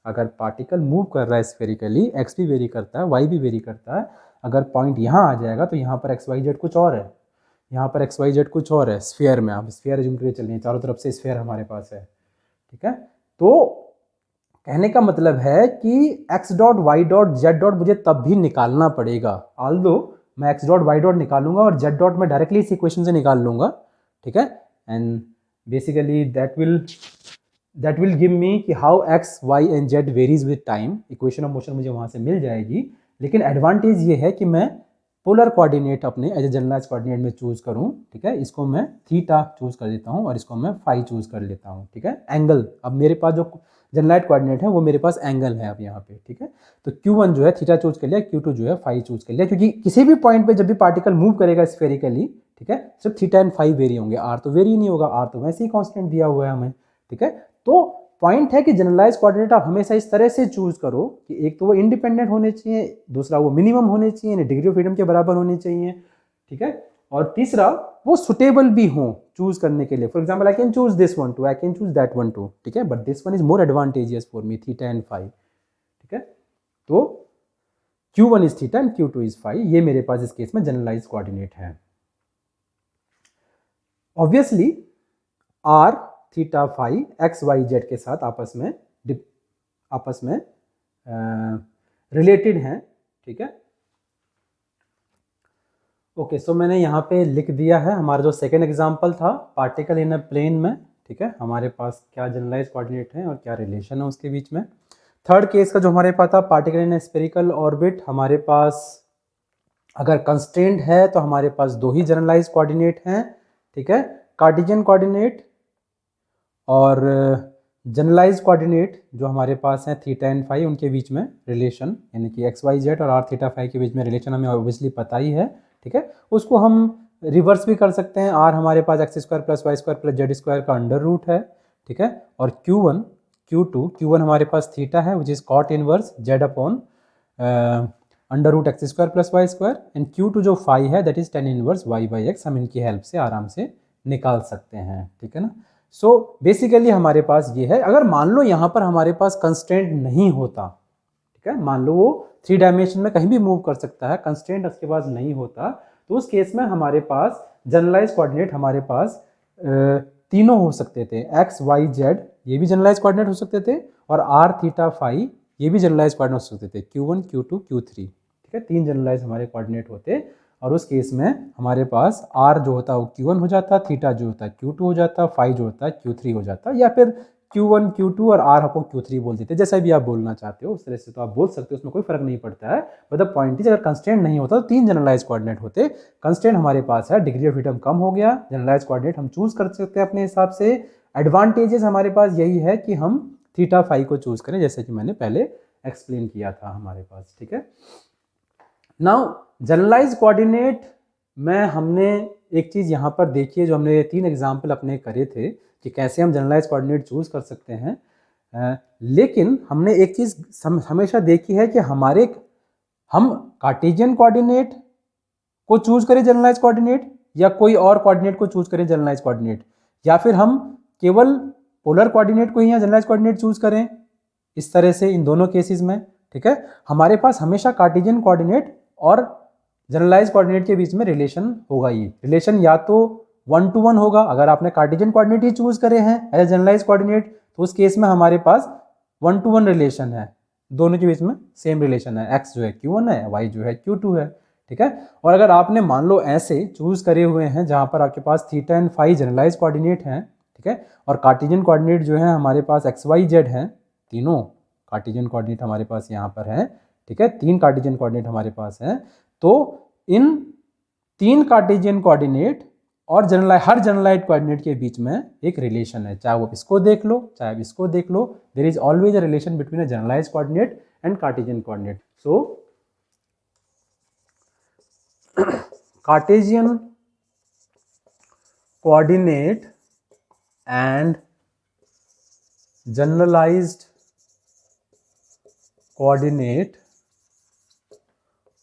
अगर पार्टिकल मूव कर रहा है स्फेरिकली, एक्स भी वेरी करता है, वाई भी वेरी करता है, अगर पॉइंट यहाँ आ जाएगा तो यहाँ पर एक्स वाई जेड कुछ और है, यहाँ पर एक्स वाई जेड कुछ और है, स्फीयर में, आप स्फीयर एज्यूम करके चलिए, चारों तरफ से स्फीयर हमारे पास है, ठीक है। तो कहने का मतलब है कि x dot y dot z dot मुझे तब भी निकालना पड़ेगा, ऑल्दो मैं एक्स डॉट वाई डॉट निकालूंगा और जेड डॉट मैं डायरेक्टली इस इक्वेशन से निकाल लूंगा, ठीक है, and basically that will give me कि how x y and z varies with time, equation of motion मुझे वहाँ से मिल जाएगी। लेकिन एडवांटेज ये है कि मैं पोलर कोऑर्डिनेट अपने एज ए जनरलाइज कोऑर्डिनेट में चूज करूँ, ठीक है, इसको मैं थीटा चूज कर देता हूँ और इसको मैं फाई चूज कर लेता हूँ, ठीक है। एंगल, अब मेरे पास जो जनरलाइज कोऑर्डिनेट है वो मेरे पास एंगल है अब यहाँ पे, ठीक है, तो Q1 जो है थीटा चूज कर लिया, Q2 जो है फाई चूज कर लिया, क्योंकि किसी भी पॉइंट पे जब भी पार्टिकल मूव करेगा स्फेरिकली, ठीक है, सिर्फ थीटा एंड फाई वेरी होंगे, आर तो वेरी नहीं होगा, आर तो वैसे ही कांस्टेंट दिया हुआ है हमें, ठीक है। तो पॉइंट है कि जनरलाइज कोऑर्डिनेट आप हमेशा इस तरह से चूज करो कि एक तो वो इंडिपेंडेंट होने चाहिए, दूसरा वो मिनिमम होने चाहिए, डिग्री ऑफ फ्रीडम के बराबर होने चाहिए, ठीक है, और तीसरा वो सुटेबल भी हो चूज करने के लिए। For example I can choose this one too, I can choose that one too, ठीक है, but this one is more advantageous for me, theta and phi, ठीक है। तो Q1 is theta and Q2 is phi, ये मेरे पास इस case में जनरलाइज कोऑर्डिनेट है। Obviously r theta phi x y z के साथ आपस में रिलेटेड हैं, ठीक है। ओके, सो मैंने यहाँ पे लिख दिया है हमारा जो सेकेंड एग्जाम्पल था, पार्टिकल इन अ प्लेन में, ठीक है, हमारे पास क्या जनरलाइज कोऑर्डिनेट है और क्या रिलेशन है उसके बीच में। थर्ड केस का जो हमारे पास था, particle in a spherical orbit, हमारे पास अगर कंस्ट्रेंट है तो हमारे पास 2 ही जनरलाइज कोऑर्डिनेट हैं, ठीक है, कार्टेशियन कोऑर्डिनेट और जनरलाइज कोऑर्डिनेट जो हमारे पास हैं थीटा एंड फाई, उनके बीच में रिलेशन, यानी कि एक्स वाई जेड और आर थीटा फाई के बीच में रिलेशन हमें ऑब्वियसली पता ही है, ठीक है। उसको हम रिवर्स भी कर सकते हैं, आर हमारे पास x square plus y square plus z square का अंडर रूट है, ठीक है, और Q1 हमारे पास थीटा है which is cot inverse z upon under root x square plus y square, and Q2 जो फाई है that is tan inverse y by x, हम इनकी हेल्प से आराम से निकाल सकते हैं, ठीक है ना। सो बेसिकली हमारे पास ये है, अगर मान लो यहाँ पर हमारे पास कंस्ट्रेंट नहीं होता, ठीक है, मान लो वो 3 डायमेंशन में कहीं भी मूव कर सकता है, कंस्ट्रेंट उसके पास नहीं होता, तो उस केस में हमारे पास जनरलाइज कोऑर्डिनेट हमारे पास तीनों हो सकते थे, एक्स वाई जेड ये भी जनरलाइज कोऑर्डिनेट हो सकते थे, और आर थीटा फाई ये भी जनरलाइज कोऑर्डिनेट हो सकते थे, Q1 Q2 Q3, ठीक है, 3 जनरलाइज हमारे कोऑर्डिनेट होते, और उस केस में हमारे पास आर जो होता है वो Q1 हो जाता, थीटा जो होता है Q2 हो जाता, फाई जो होता है Q3 हो जाता, या फिर Q1 Q2 और R को Q3 बोल देते, जैसा भी आप बोलना चाहते हो उस तरह से तो आप बोल सकते हो, उसमें कोई फर्क नहीं पड़ता है। बट द पॉइंट इज, अगर कंस्ट्रेंट नहीं होता तो 3 जनरलाइज कोऑर्डिनेट होते, कंस्ट्रेंट हमारे पास है, डिग्री ऑफ फ्रीडम कम हो गया, जनरलाइज कोऑर्डिनेट हम चूज कर सकते हैं अपने हिसाब से। एडवांटेजेस हमारे पास यही है कि हम थीटा फाई को चूज करें, जैसे कि मैंने पहले एक्सप्लेन किया था हमारे पास, ठीक है। नाउ जनरलाइज कोऑर्डिनेट में हमने एक चीज यहां पर देखी है, जो हमने 3 एग्जाम्पल अपने करे थे कि कैसे हम जनरलाइज कोऑर्डिनेट चूज कर सकते हैं, लेकिन हमने एक चीज हमेशा देखी है कि हम कार्टेशियन कोऑर्डिनेट को चूज करें जनरलाइज कोऑर्डिनेट, या कोई और कोऑर्डिनेट को चूज करें जनरलाइज कोऑर्डिनेट, या फिर हम केवल पोलर कोऑर्डिनेट को ही या जनरलाइज कोऑर्डिनेट चूज करें, इस तरह से इन दोनों केसेस में, ठीक है, हमारे पास हमेशा कार्टेशियन कोऑर्डिनेट और जनरलाइज कोऑर्डिनेट के बीच में रिलेशन होगा। ये रिलेशन या तो 1 to 1 होगा, अगर आपने कार्टेशियन कोऑर्डिनेट ही चूज करे हैं एज जनरलाइज कोऑर्डिनेट, तो उस केस में हमारे पास 1 to 1 रिलेशन है, दोनों के बीच में सेम रिलेशन है, एक्स जो है Q1 है, वाई जो है Q2 है, ठीक है। और अगर आपने मान लो ऐसे चूज करे हुए हैं जहां पर आपके पास theta and phi generalize coordinate हैं, ठीक है, और कार्टेशियन कोऑर्डिनेट जो है हमारे पास एक्स वाई जेड है, तीनों कार्टेशियन कोऑर्डिनेट हमारे पास यहाँ पर है, ठीक है, 3 कार्टेशियन कोऑर्डिनेट हमारे पास है, तो इन 3 कार्टेशियन कोऑर्डिनेट और हर जनरलाइज कोऑर्डिनेट के बीच में एक रिलेशन है, चाहे वो इसको देख लो चाहे आप इसको देख लो, there is always a relation between a generalize coordinate and Cartesian coordinate. So Cartesian coordinate and generalized coordinate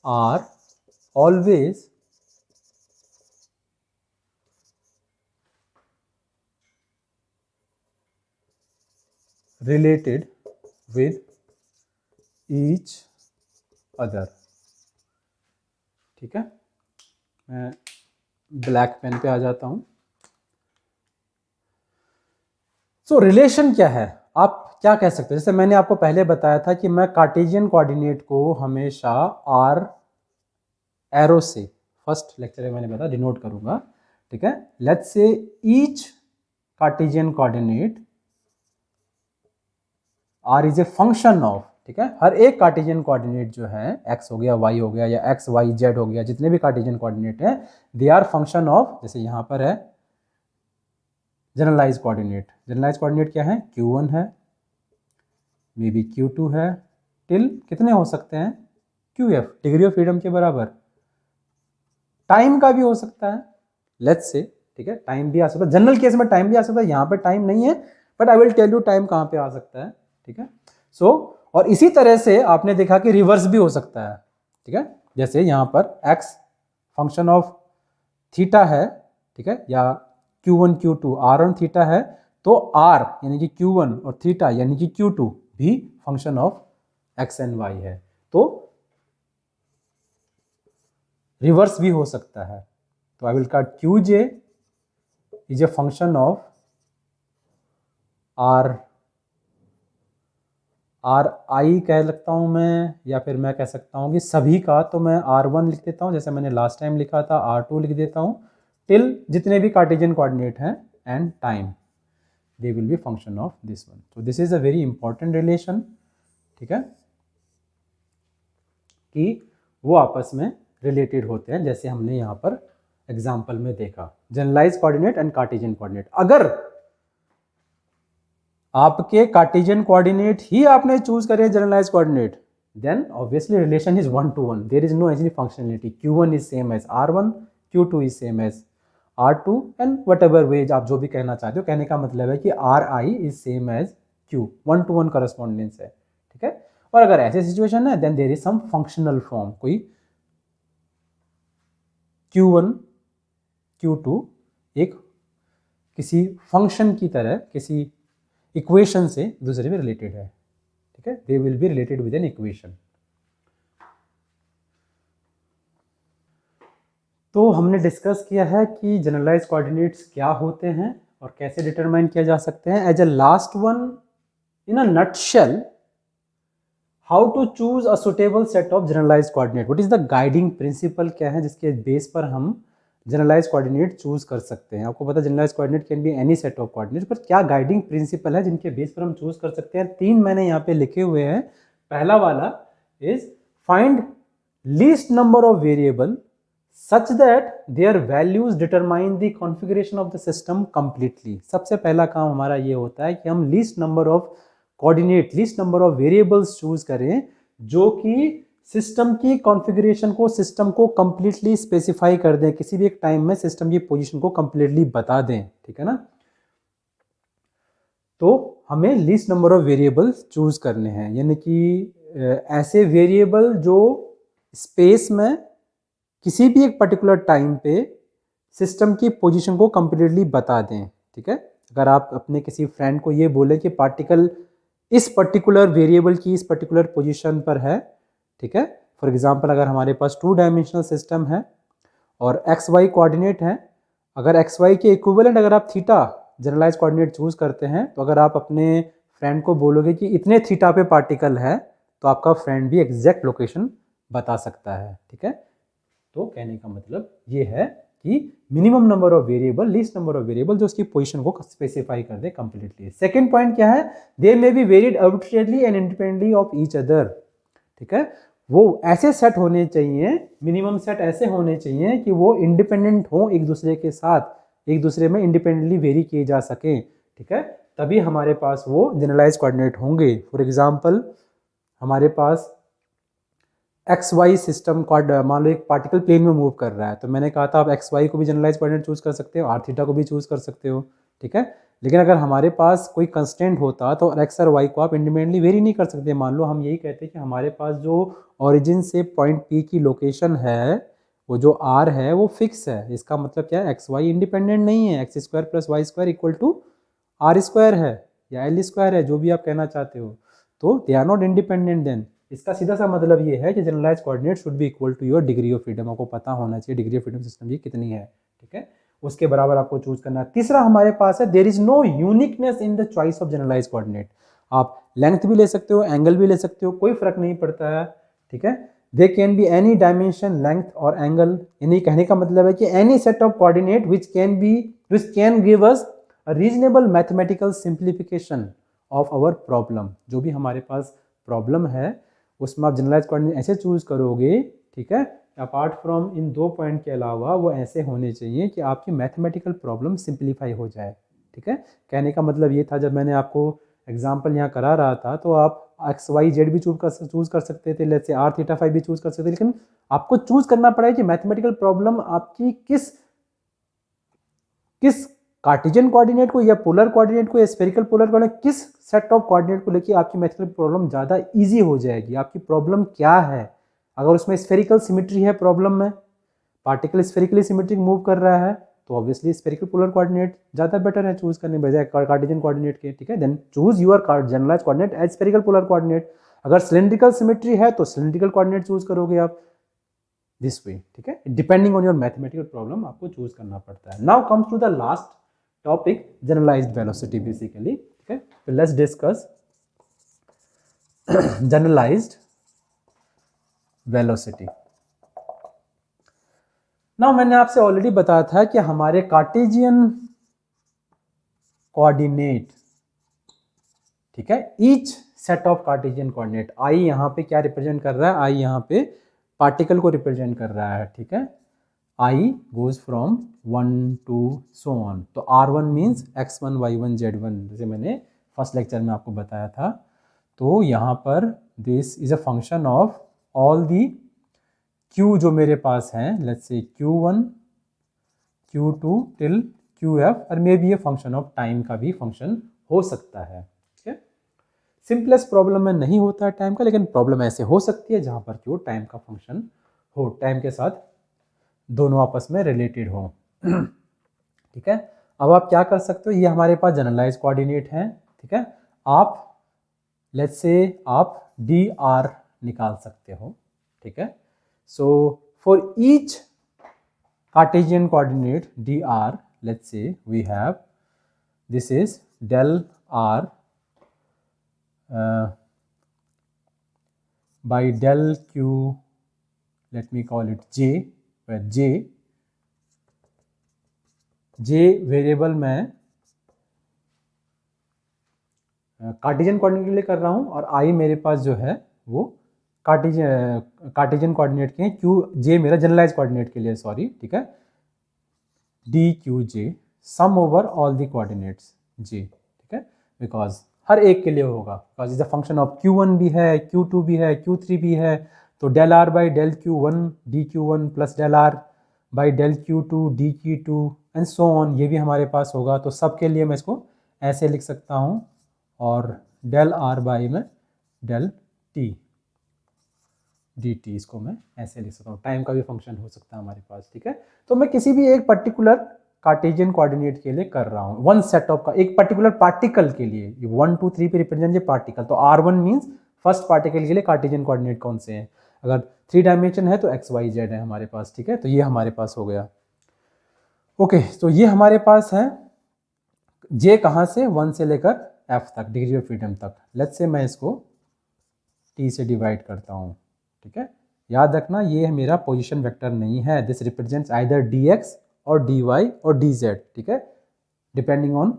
are always related with each other, ठीक है। मैं ब्लैक पेन पे आ जाता हूं। सो रिलेशन क्या है, आप क्या कह सकते हैं, जैसे मैंने आपको पहले बताया था कि मैं कार्टेशियन कोऑर्डिनेट को हमेशा आर एरो से, फर्स्ट लेक्चर में मैंने बताया, डिनोट करूंगा, ठीक है। Let's say each Cartesian coordinate r is a function of, ठीक है, हर एक कार्टेशियन कोऑर्डिनेट जो है एक्स हो गया वाई हो गया या एक्स वाई जेड हो गया, जितने भी कार्टेशियन कोऑर्डिनेट हैं दे आर फंक्शन ऑफ, जैसे यहां पर है जनरलाइज कोऑर्डिनेट, जनरलाइज कोऑर्डिनेट क्या है, Q1 है, मे बी Q2 है, टिल कितने हो सकते हैं, QF, डिग्री ऑफ फ्रीडम के बराबर। टाइम का भी हो सकता है, लेट्स से, ठीक है, टाइम भी आ सकता है, जनरल केस में टाइम भी आ सकता है, यहाँ पे टाइम नहीं है but I will tell you time कहाँ पे आ सकता है, ठीक है। सो और इसी तरह से आपने देखा कि रिवर्स भी हो सकता है, ठीक है, जैसे यहाँ पर x फंक्शन ऑफ थीटा है, ठीक है, या Q1 Q2 R1 थीटा है, तो R यानी कि Q1 और थीटा यानी कि Q2 भी function of x and y है, तो रिवर्स भी हो सकता है, तो I will cut Qj is a function of are आई कह सकता हूं मैं, या फिर मैं कह सकता हूं कि सभी का, तो मैं R1 लिख देता हूं जैसे मैंने लास्ट टाइम लिखा था, R2 लिख देता हूं, टिल जितने भी कार्टेशियन कोऑर्डिनेट हैं and time, they will be function of this one. तो this is a very important relation, ठीक है, कि वो आपस में रिलेटेड होते हैं, जैसे हमने यहाँ पर एग्जाम्पल में देखा, generalize coordinate and Cartesian coordinate. अगर आपके कार्टेशियन कोऑर्डिनेट ही आपने चूज करे generalize coordinate, then obviously relation is 1 to 1, there is no any functionality, Q1 is same as R1, Q2 is same as R2 and whatever way आप जो भी कहना चाहते हो, कहने का मतलब है कि Ri is same as Q, 1 to 1 correspondence है, ठीक है। और अगर ऐसे सिचुएशन है then there is some functional form, कोई Q1 Q2 एक किसी फंक्शन की तरह, किसी इक्वेशन से दूसरे में रिलेटेड है, ठीक है, दे will be related with an equation. तो हमने डिस्कस किया है कि जनरलाइज कोऑर्डिनेट्स क्या होते हैं और कैसे डिटरमाइन किया जा सकते हैं। As a last one, in a nutshell, how to choose a suitable set of generalize coordinate, what is the guiding principle, क्या है जिसके बेस पर हम जनरलाइज कोऑर्डिनेट चूज कर सकते हैं। आपको पता है generalize coordinate can be any set of coordinate, पर क्या गाइडिंग प्रिंसिपल है जिनके बेस पर हम चूज कर सकते हैं। 3 मैंने यहाँ पे लिखे हुए हैं। पहला वाला is find least number of variable such that their values determine the configuration of the system completely। सबसे पहला काम हमारा ये होता है कि हम least number of coordinate, least number of variables choose करें जो कि सिस्टम की कॉन्फ़िगरेशन को, सिस्टम को कंप्लीटली स्पेसिफाई कर दें, किसी भी एक टाइम में सिस्टम की पोजीशन को कंप्लीटली बता दें, ठीक है ना। तो हमें least number of variables choose करने हैं, यानी कि ऐसे वेरिएबल जो स्पेस में किसी भी एक पर्टिकुलर टाइम पे सिस्टम की पोजीशन को कंप्लीटली बता दें, ठीक है। अगर आप अपने किसी फ्रेंड को ये बोले कि पार्टिकल इस पर्टिकुलर वेरिएबल की इस पर्टिकुलर पोजीशन पर है, ठीक है। फॉर एग्जांपल अगर हमारे पास 2 डायमेंशनल सिस्टम है और एक्स वाई कोऑर्डिनेट है, अगर एक्स वाई के इक्विवेलेंट अगर आप थीटा जनरलाइज कोऑर्डिनेट चूज करते हैं, तो अगर आप अपने फ्रेंड को बोलोगे कि इतने थीटा पे पार्टिकल है, तो आपका फ्रेंड भी एग्जैक्ट लोकेशन बता सकता है, ठीक है। तो कहने का मतलब ये है कि minimum number of variable, least number of variable जो उसकी पोजीशन को स्पेसिफाई कर दे कंप्लीटली। सेकंड पॉइंट क्या है, they may be varied arbitrarily and independently of each other, ठीक है। वो ऐसे सेट होने चाहिए, मिनिमम सेट ऐसे होने चाहिए कि वो इंडिपेंडेंट हो एक दूसरे के साथ, एक दूसरे में इंडिपेंडेंटली वेरी किए जा सके, ठीक है, तभी हमारे पास वो जनरलाइज कोऑर्डिनेट होंगे। फॉर एग्जांपल हमारे पास एक्स वाई सिस्टम मान लो एक पार्टिकल प्लेन में मूव कर रहा है, तो मैंने कहा था आप एक्स वाई को भी जनरलाइज कोऑर्डिनेट चूज कर सकते हो, आर थीटा को भी चूज कर सकते हो, ठीक है। लेकिन अगर हमारे पास कोई कंस्टेंट होता तो एक्स और वाई को आप इंडिपेंडेंटली वेरी नहीं कर सकते। मान लो हम यही कहते हैं कि हमारे पास जो ओरिजिन से पॉइंट पी की लोकेशन है, वो जो आर है वो फिक्स है, इसका मतलब क्या है, एक्स वाई इंडिपेंडेंट नहीं है, x square plus y square equal to r square है या एल स्क्वायर है, जो भी आप कहना चाहते हो, तो they are not independent. Then इसका सीधा सा मतलब ये है कि generalize coordinate should be equal to your degree of freedom. आपको पता होना चाहिए डिग्री ऑफ फ्रीडम सिस्टम की कितनी है, ठीक है, उसके बराबर आपको चूज करना है। तीसरा हमारे पास है there is no uniqueness in the choice of generalize coordinate. आप लेंथ भी ले सकते हो, एंगल भी ले सकते हो, कोई फर्क नहीं पड़ता है, ठीक है। They can be any dimension, length और एंगल, यानी कहने का मतलब है कि any set of coordinate which can give us a reasonable mathematical simplification of our problem. जो भी हमारे पास प्रॉब्लम है उसमें आप जनरलाइज कोऑर्डिनेट ऐसे चूज करोगे, ठीक है, अपार्ट फ्रॉम इन 2 पॉइंट के अलावा वो ऐसे होने चाहिए कि आपकी मैथमेटिकल प्रॉब्लम सिंप्लीफाई हो जाए, ठीक है। कहने का मतलब ये था, जब मैंने आपको एग्जांपल यहाँ करा रहा था, तो आप एक्स वाई जेड भी चूज कर सकते थे, let's say r theta phi भी चूज कर सकते थे, लेकिन आपको चूज करना पड़ेगा कि मैथमेटिकल प्रॉब्लम आपकी किस कार्टेशियन कोऑर्डिनेट को या पोलर कोऑर्डिनेट को या स्फेरिकल पोलर कोऑर्डिनेट, किस सेट ऑफ कोऑर्डिनेट को लेके आपकी मैथमेटिकल प्रॉब्लम ज़्यादा इजी हो जाएगी। आपकी प्रॉब्लम क्या है, अगर उसमें स्फेरिकल सिमेट्री है प्रॉब्लम में, पार्टिकल स्फेरिकली सिमेट्रिक मूव कर रहा है, तो ऑब्वियसली स्फेरिकल पोलर कोऑर्डिनेट ज़्यादा बेटर है चूज करने बजाय कार्टेशियन कोऑर्डिनेट के, ठीक है। Then choose your generalize coordinate as spherical polar coordinate. अगर सिलिंड्रिकल सिमेट्री है तो सिलिंड्रिकल कोऑर्डिनेट चूज करोगे आप, दिस वे, ठीक है, depending on your mathematical problem आपको चूज करना पड़ता है। Now comes to the last topic, generalized velocity basically, ठीक है। तो let's discuss generalized velocity. Now मैंने आपसे ऑलरेडी बताया था कि हमारे कार्टेशियन कोऑर्डिनेट, ठीक है, each set of Cartesian coordinate, I यहां पे क्या रिप्रेजेंट कर रहा है, आई यहां पे पार्टिकल को रिप्रेजेंट कर रहा है, ठीक है। I goes from 1 to so on। तो R1 means x1 y1 z1, जैसे मैंने फर्स्ट लेक्चर में आपको बताया था। तो यहाँ पर this is a function of all the Q जो मेरे पास हैं, let's say Q1 Q2 till QF, और मे बी ये फंक्शन ऑफ टाइम का भी फंक्शन हो सकता है, ठीक है। सिंपलेस्ट प्रॉब्लम में नहीं होता है टाइम का, लेकिन प्रॉब्लम ऐसे हो सकती है जहाँ पर कि वो टाइम का फंक्शन हो, टाइम के साथ दोनों आपस में रिलेटेड हो। ठीक है, अब आप क्या कर सकते हो, ये हमारे पास जनरलाइज कोऑर्डिनेट हैं। ठीक है, आप लेट्स से आप डी आर निकाल सकते हो। ठीक है, so for each Cartesian coordinate d r, let's say we have this is del r by del q, let me call it j, where j variable मैं कार्टेशियन कोऑर्डिनेट के लिए कर रहा हूँ, और i मेरे पास जो है वो कार्टेशियन कोऑर्डिनेट के हैं, q j मेरा जनरलाइज कोऑर्डिनेट के लिए, सॉरी। ठीक है, d q j sum over all the coordinates j। ठीक है, बिकॉज हर एक के लिए होगा, because is a function of q1 भी है, q2 भी है, q3 भी है, तो del r by del q1 d q1 plus del r by del q2 d q2 and so on, ये भी हमारे पास होगा। तो सबके लिए मैं इसको ऐसे लिख सकता हूँ, और डेल आर बाई में डेल टी डी टी, इसको मैं ऐसे लिख सकता हूँ। टाइम का भी फंक्शन हो सकता है हमारे पास। ठीक है, तो मैं किसी भी एक पर्टिकुलर कार्टेशियन कोऑर्डिनेट के लिए कर रहा हूँ, वन सेट ऑफ का, एक पर्टिकुलर पार्टिकल के लिए, 1 2 3 पे रिप्रेजेंट ये पार्टिकल, तो R1 मींस फर्स्ट पार्टिकल के लिए कार्टेशियन कोऑर्डिनेट कौन से हैं, अगर 3 डायमेंशन है तो एक्स वाई जेड है हमारे पास। ठीक है, तो ये हमारे पास हो गया। ओके, तो ये हमारे पास है जे कहाँ से, 1 से लेकर एफ तक, डिग्री ऑफ फ्रीडम तक। लेट्स से मैं इसको टी से डिवाइड करता हूँ। ठीक है, याद रखना ये मेरा पोजीशन वेक्टर नहीं है, this represents either D x और डी वाई और डी जेड। ठीक है, डिपेंडिंग ऑन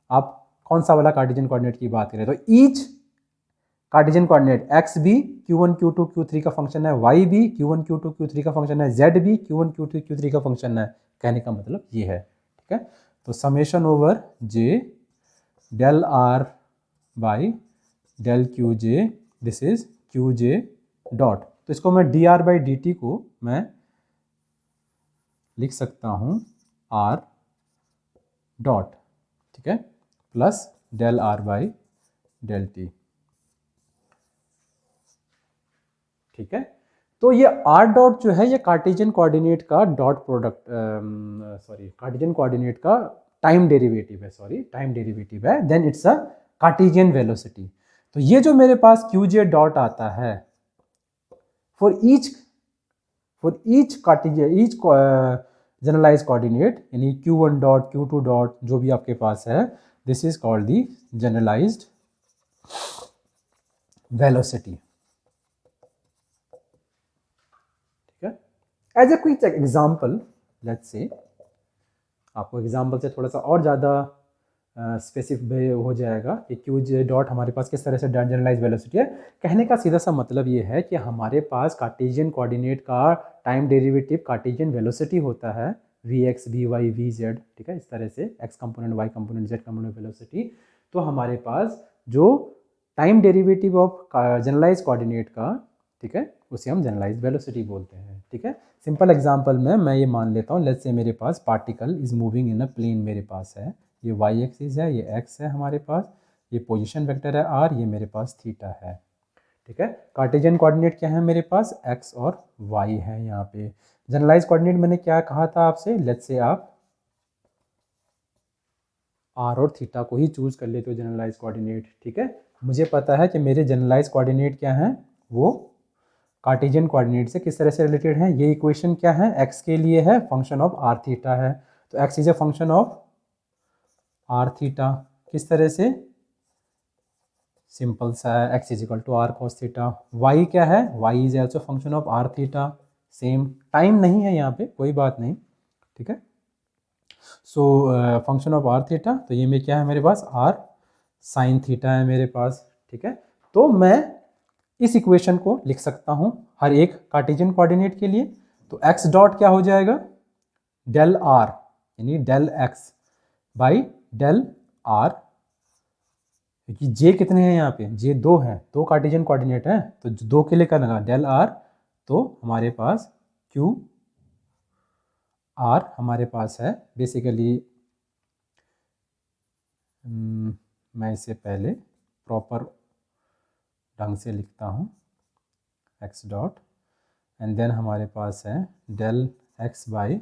आप कौन सा वाला कार्टेशियन कोऑर्डिनेट की बात करें। तो ईच कार्टेशियन कोऑर्डिनेट एक्स भी q1 q2 q3 का फंक्शन है, y भी q1 q2 q3 का फंक्शन है, z भी q1 q2 q3 का फंक्शन है। कहने का मतलब ये है। ठीक है, तो summation over j del r by del q j, this is q j dot, तो इसको मैं d r by D t को मैं लिख सकता हूँ आर डॉट। ठीक है, plus del r by del t. ठीक है, तो ये आर डॉट जो है ये कार्टेशियन कोऑर्डिनेट का dot product, sorry Cartesian coordinate का टाइम डेरिवेटिव है, सॉरी टाइम डेरिवेटिव है, then it's a Cartesian velocity. तो ये जो मेरे पास क्यू जे डॉट आता है for each Cartesian, each generalize coordinate, यानी q1 डॉट q2 डॉट जो भी आपके पास है, this is called the generalized velocity. ठीक है, as a quick example, let's say आपको एग्जाम्पल से थोड़ा सा और ज़्यादा स्पेसिफिक हो जाएगा कि क्यू जे डॉट हमारे पास किस तरह से जनरलाइज वेलोसिटी है। कहने का सीधा सा मतलब ये है कि हमारे पास कार्टेशियन कोऑर्डिनेट का टाइम डेरिवेटिव कार्टेशियन वेलोसिटी होता है, V X V Y V Z. ठीक है, इस तरह से X component Y component Z component velocity. तो हमारे पास जो time derivative of generalize coordinate का, ठीक है, उसे हम जनरलाइज वेलोसिटी बोलते हैं। ठीक है, सिंपल एग्जांपल में मैं ये मान लेता हूँ, लेट्स से मेरे पास particle is moving in a plane, मेरे पास है, ये वाई एक्सिस है, ये एक्स है हमारे पास, ये पोजीशन वेक्टर है आर, ये मेरे पास थीटा है। ठीक है, कार्टेशियन कोऑर्डिनेट क्या है मेरे पास, एक्स और वाई है यहाँ पे। जनरलाइज कोऑर्डिनेट मैंने क्या कहा था आपसे, लेट्स से आप आर और थीटा को ही चूज कर लेते हो जनरलाइज कोऑर्डिनेट। ठीक है, मुझे पता है कि मेरे जनरलाइज कोऑर्डिनेट क्या हैं, वो कार्टेशियन कोऑर्डिनेट से किस तरह से रिलेटेड है। ये इक्वेशन क्या है, एक्स के लिए है, फंक्शन ऑफ आर थीटा है, तो X is a function of R theta. किस तरह से, सिंपल सा है, X is equal to R cos theta. Y क्या है, Y is also function of R theta, same, time नहीं है यहाँ पे, कोई बात नहीं। ठीक है, so function of R theta, तो ये में क्या है मेरे पास, आर साइन थीटा है मेरे पास। ठीक है, तो मैं इस इक्वेशन को लिख सकता हूँ हर एक कार्टेशियन कोऑर्डिनेट के लिए। तो एक्स डॉट क्या हो जाएगा, डेल आर, यानी del X by del R, क्योंकि जे कितने हैं यहाँ पे, जे 2 हैं, 2 कार्टेशियन कोऑर्डिनेट है, तो 2 के लिए क्या लगा डेल आर, तो हमारे पास क्यू आर हमारे पास है बेसिकली, मैं इसे पहले प्रॉपर ढंग से लिखता हूँ x डॉट, एंड देन हमारे पास है del x by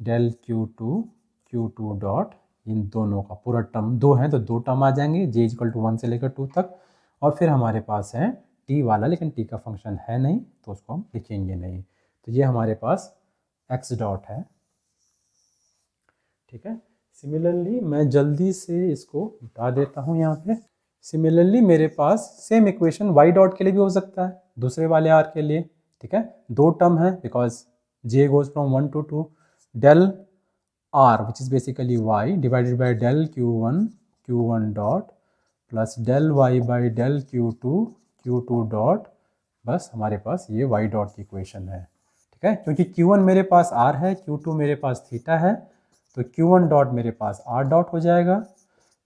del Q2 dot, इन दोनों का पूरा टर्म, दो हैं तो दो टर्म आ जाएंगे, j इक्वल टू 1 से लेकर 2 तक, और फिर हमारे पास है t वाला, लेकिन t का फंक्शन है नहीं तो उसको हम लिखेंगे नहीं। तो ये हमारे पास x डॉट है, ठीक है। सिमिलरली मैं जल्दी से इसको हटा देता हूँ यहाँ पे। सिमिलरली मेरे पास सेम इक्वेशन y डॉट के लिए भी हो सकता है, दूसरे वाले r के लिए, ठीक है। दो टर्म है because j goes from 1 to 2, del r which is basically y divided by del Q1 dot plus del y by del Q2 dot, बस हमारे पास ये y डॉट की इक्वेशन है, ठीक है। क्योंकि Q1 मेरे पास r है, Q2 मेरे पास थीटा है, तो Q1 डॉट मेरे पास r डॉट हो जाएगा,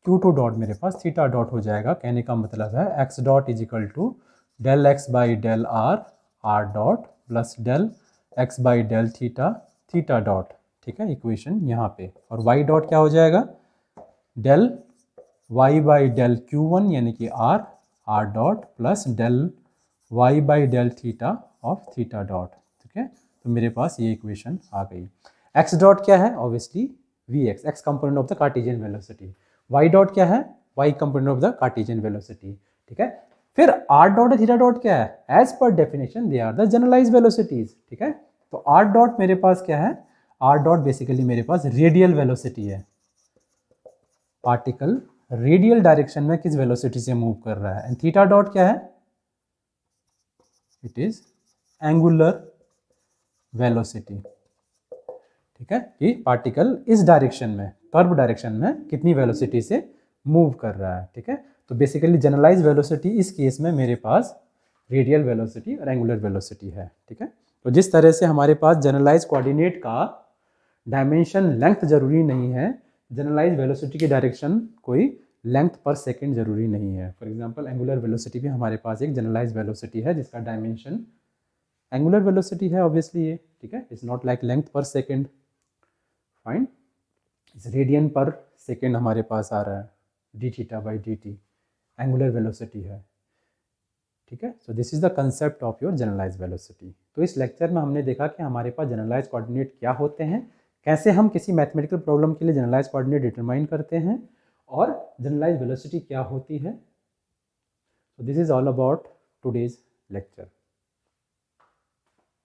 Q2 डॉट मेरे पास थीटा डॉट हो जाएगा। कहने का मतलब है x dot is equal to del x by del r dot plus del x by del theta dot, ठीक है, इक्वेशन यहाँ पे। और y डॉट क्या हो जाएगा, del y by del Q1 यानी कि r dot plus del y by del theta of theta dot, ठीक है। तो मेरे पास ये इक्वेशन आ गई। x डॉट क्या है, obviously vx, x component of the cartesian velocity. y dot क्या है, y component of the cartesian velocity, ठीक है। फिर r डॉट और थीटा डॉट क्या है, as per definition they are the generalized velocities, ठीक है। तो r डॉट मेरे पास क्या है, r डॉट बेसिकली मेरे पास रेडियल वेलोसिटी है, पार्टिकल रेडियल डायरेक्शन में किस वेलोसिटी से मूव कर रहा है। एंड थीटा डॉट क्या है, इट इज एंगुलर वेलोसिटी, ठीक है, कि पार्टिकल इस डायरेक्शन में, कर्व डायरेक्शन में कितनी वेलोसिटी से मूव कर रहा है, ठीक है। तो बेसिकली जनरलाइज वेलोसिटी इस केस में मेरे पास रेडियल वेलोसिटी और एंगुलर वेलोसिटी है, ठीक है। तो जिस तरह से हमारे पास जनरलाइज कोऑर्डिनेट का डायमेंशन लेंथ जरूरी नहीं है, जनरलाइज वेलोसिटी की डायरेक्शन कोई लेंथ पर सेकेंड जरूरी नहीं है। फॉर एग्जाम्पल एंगुलर वेलोसिटी भी हमारे पास एक जनरलाइज वेलोसिटी है जिसका डायमेंशन एंगुलर वेलोसिटी है, ऑब्वियसली ये, ठीक है, it's not like length per second, fine. इस रेडियन पर सेकेंड हमारे पास आ रहा है, D theta by D T angular velocity है, ठीक है। So this is the concept of your generalize velocity. तो इस लेक्चर में हमने देखा कि हमारे पास जनरलाइज कोऑर्डिनेट क्या होते हैं, कैसे हम किसी मैथमेटिकल प्रॉब्लम के लिए जनरलाइज कोऑर्डिनेट डिटरमाइन करते हैं, और जनरलाइज वेलोसिटी क्या होती है। So this is all about today's lecture.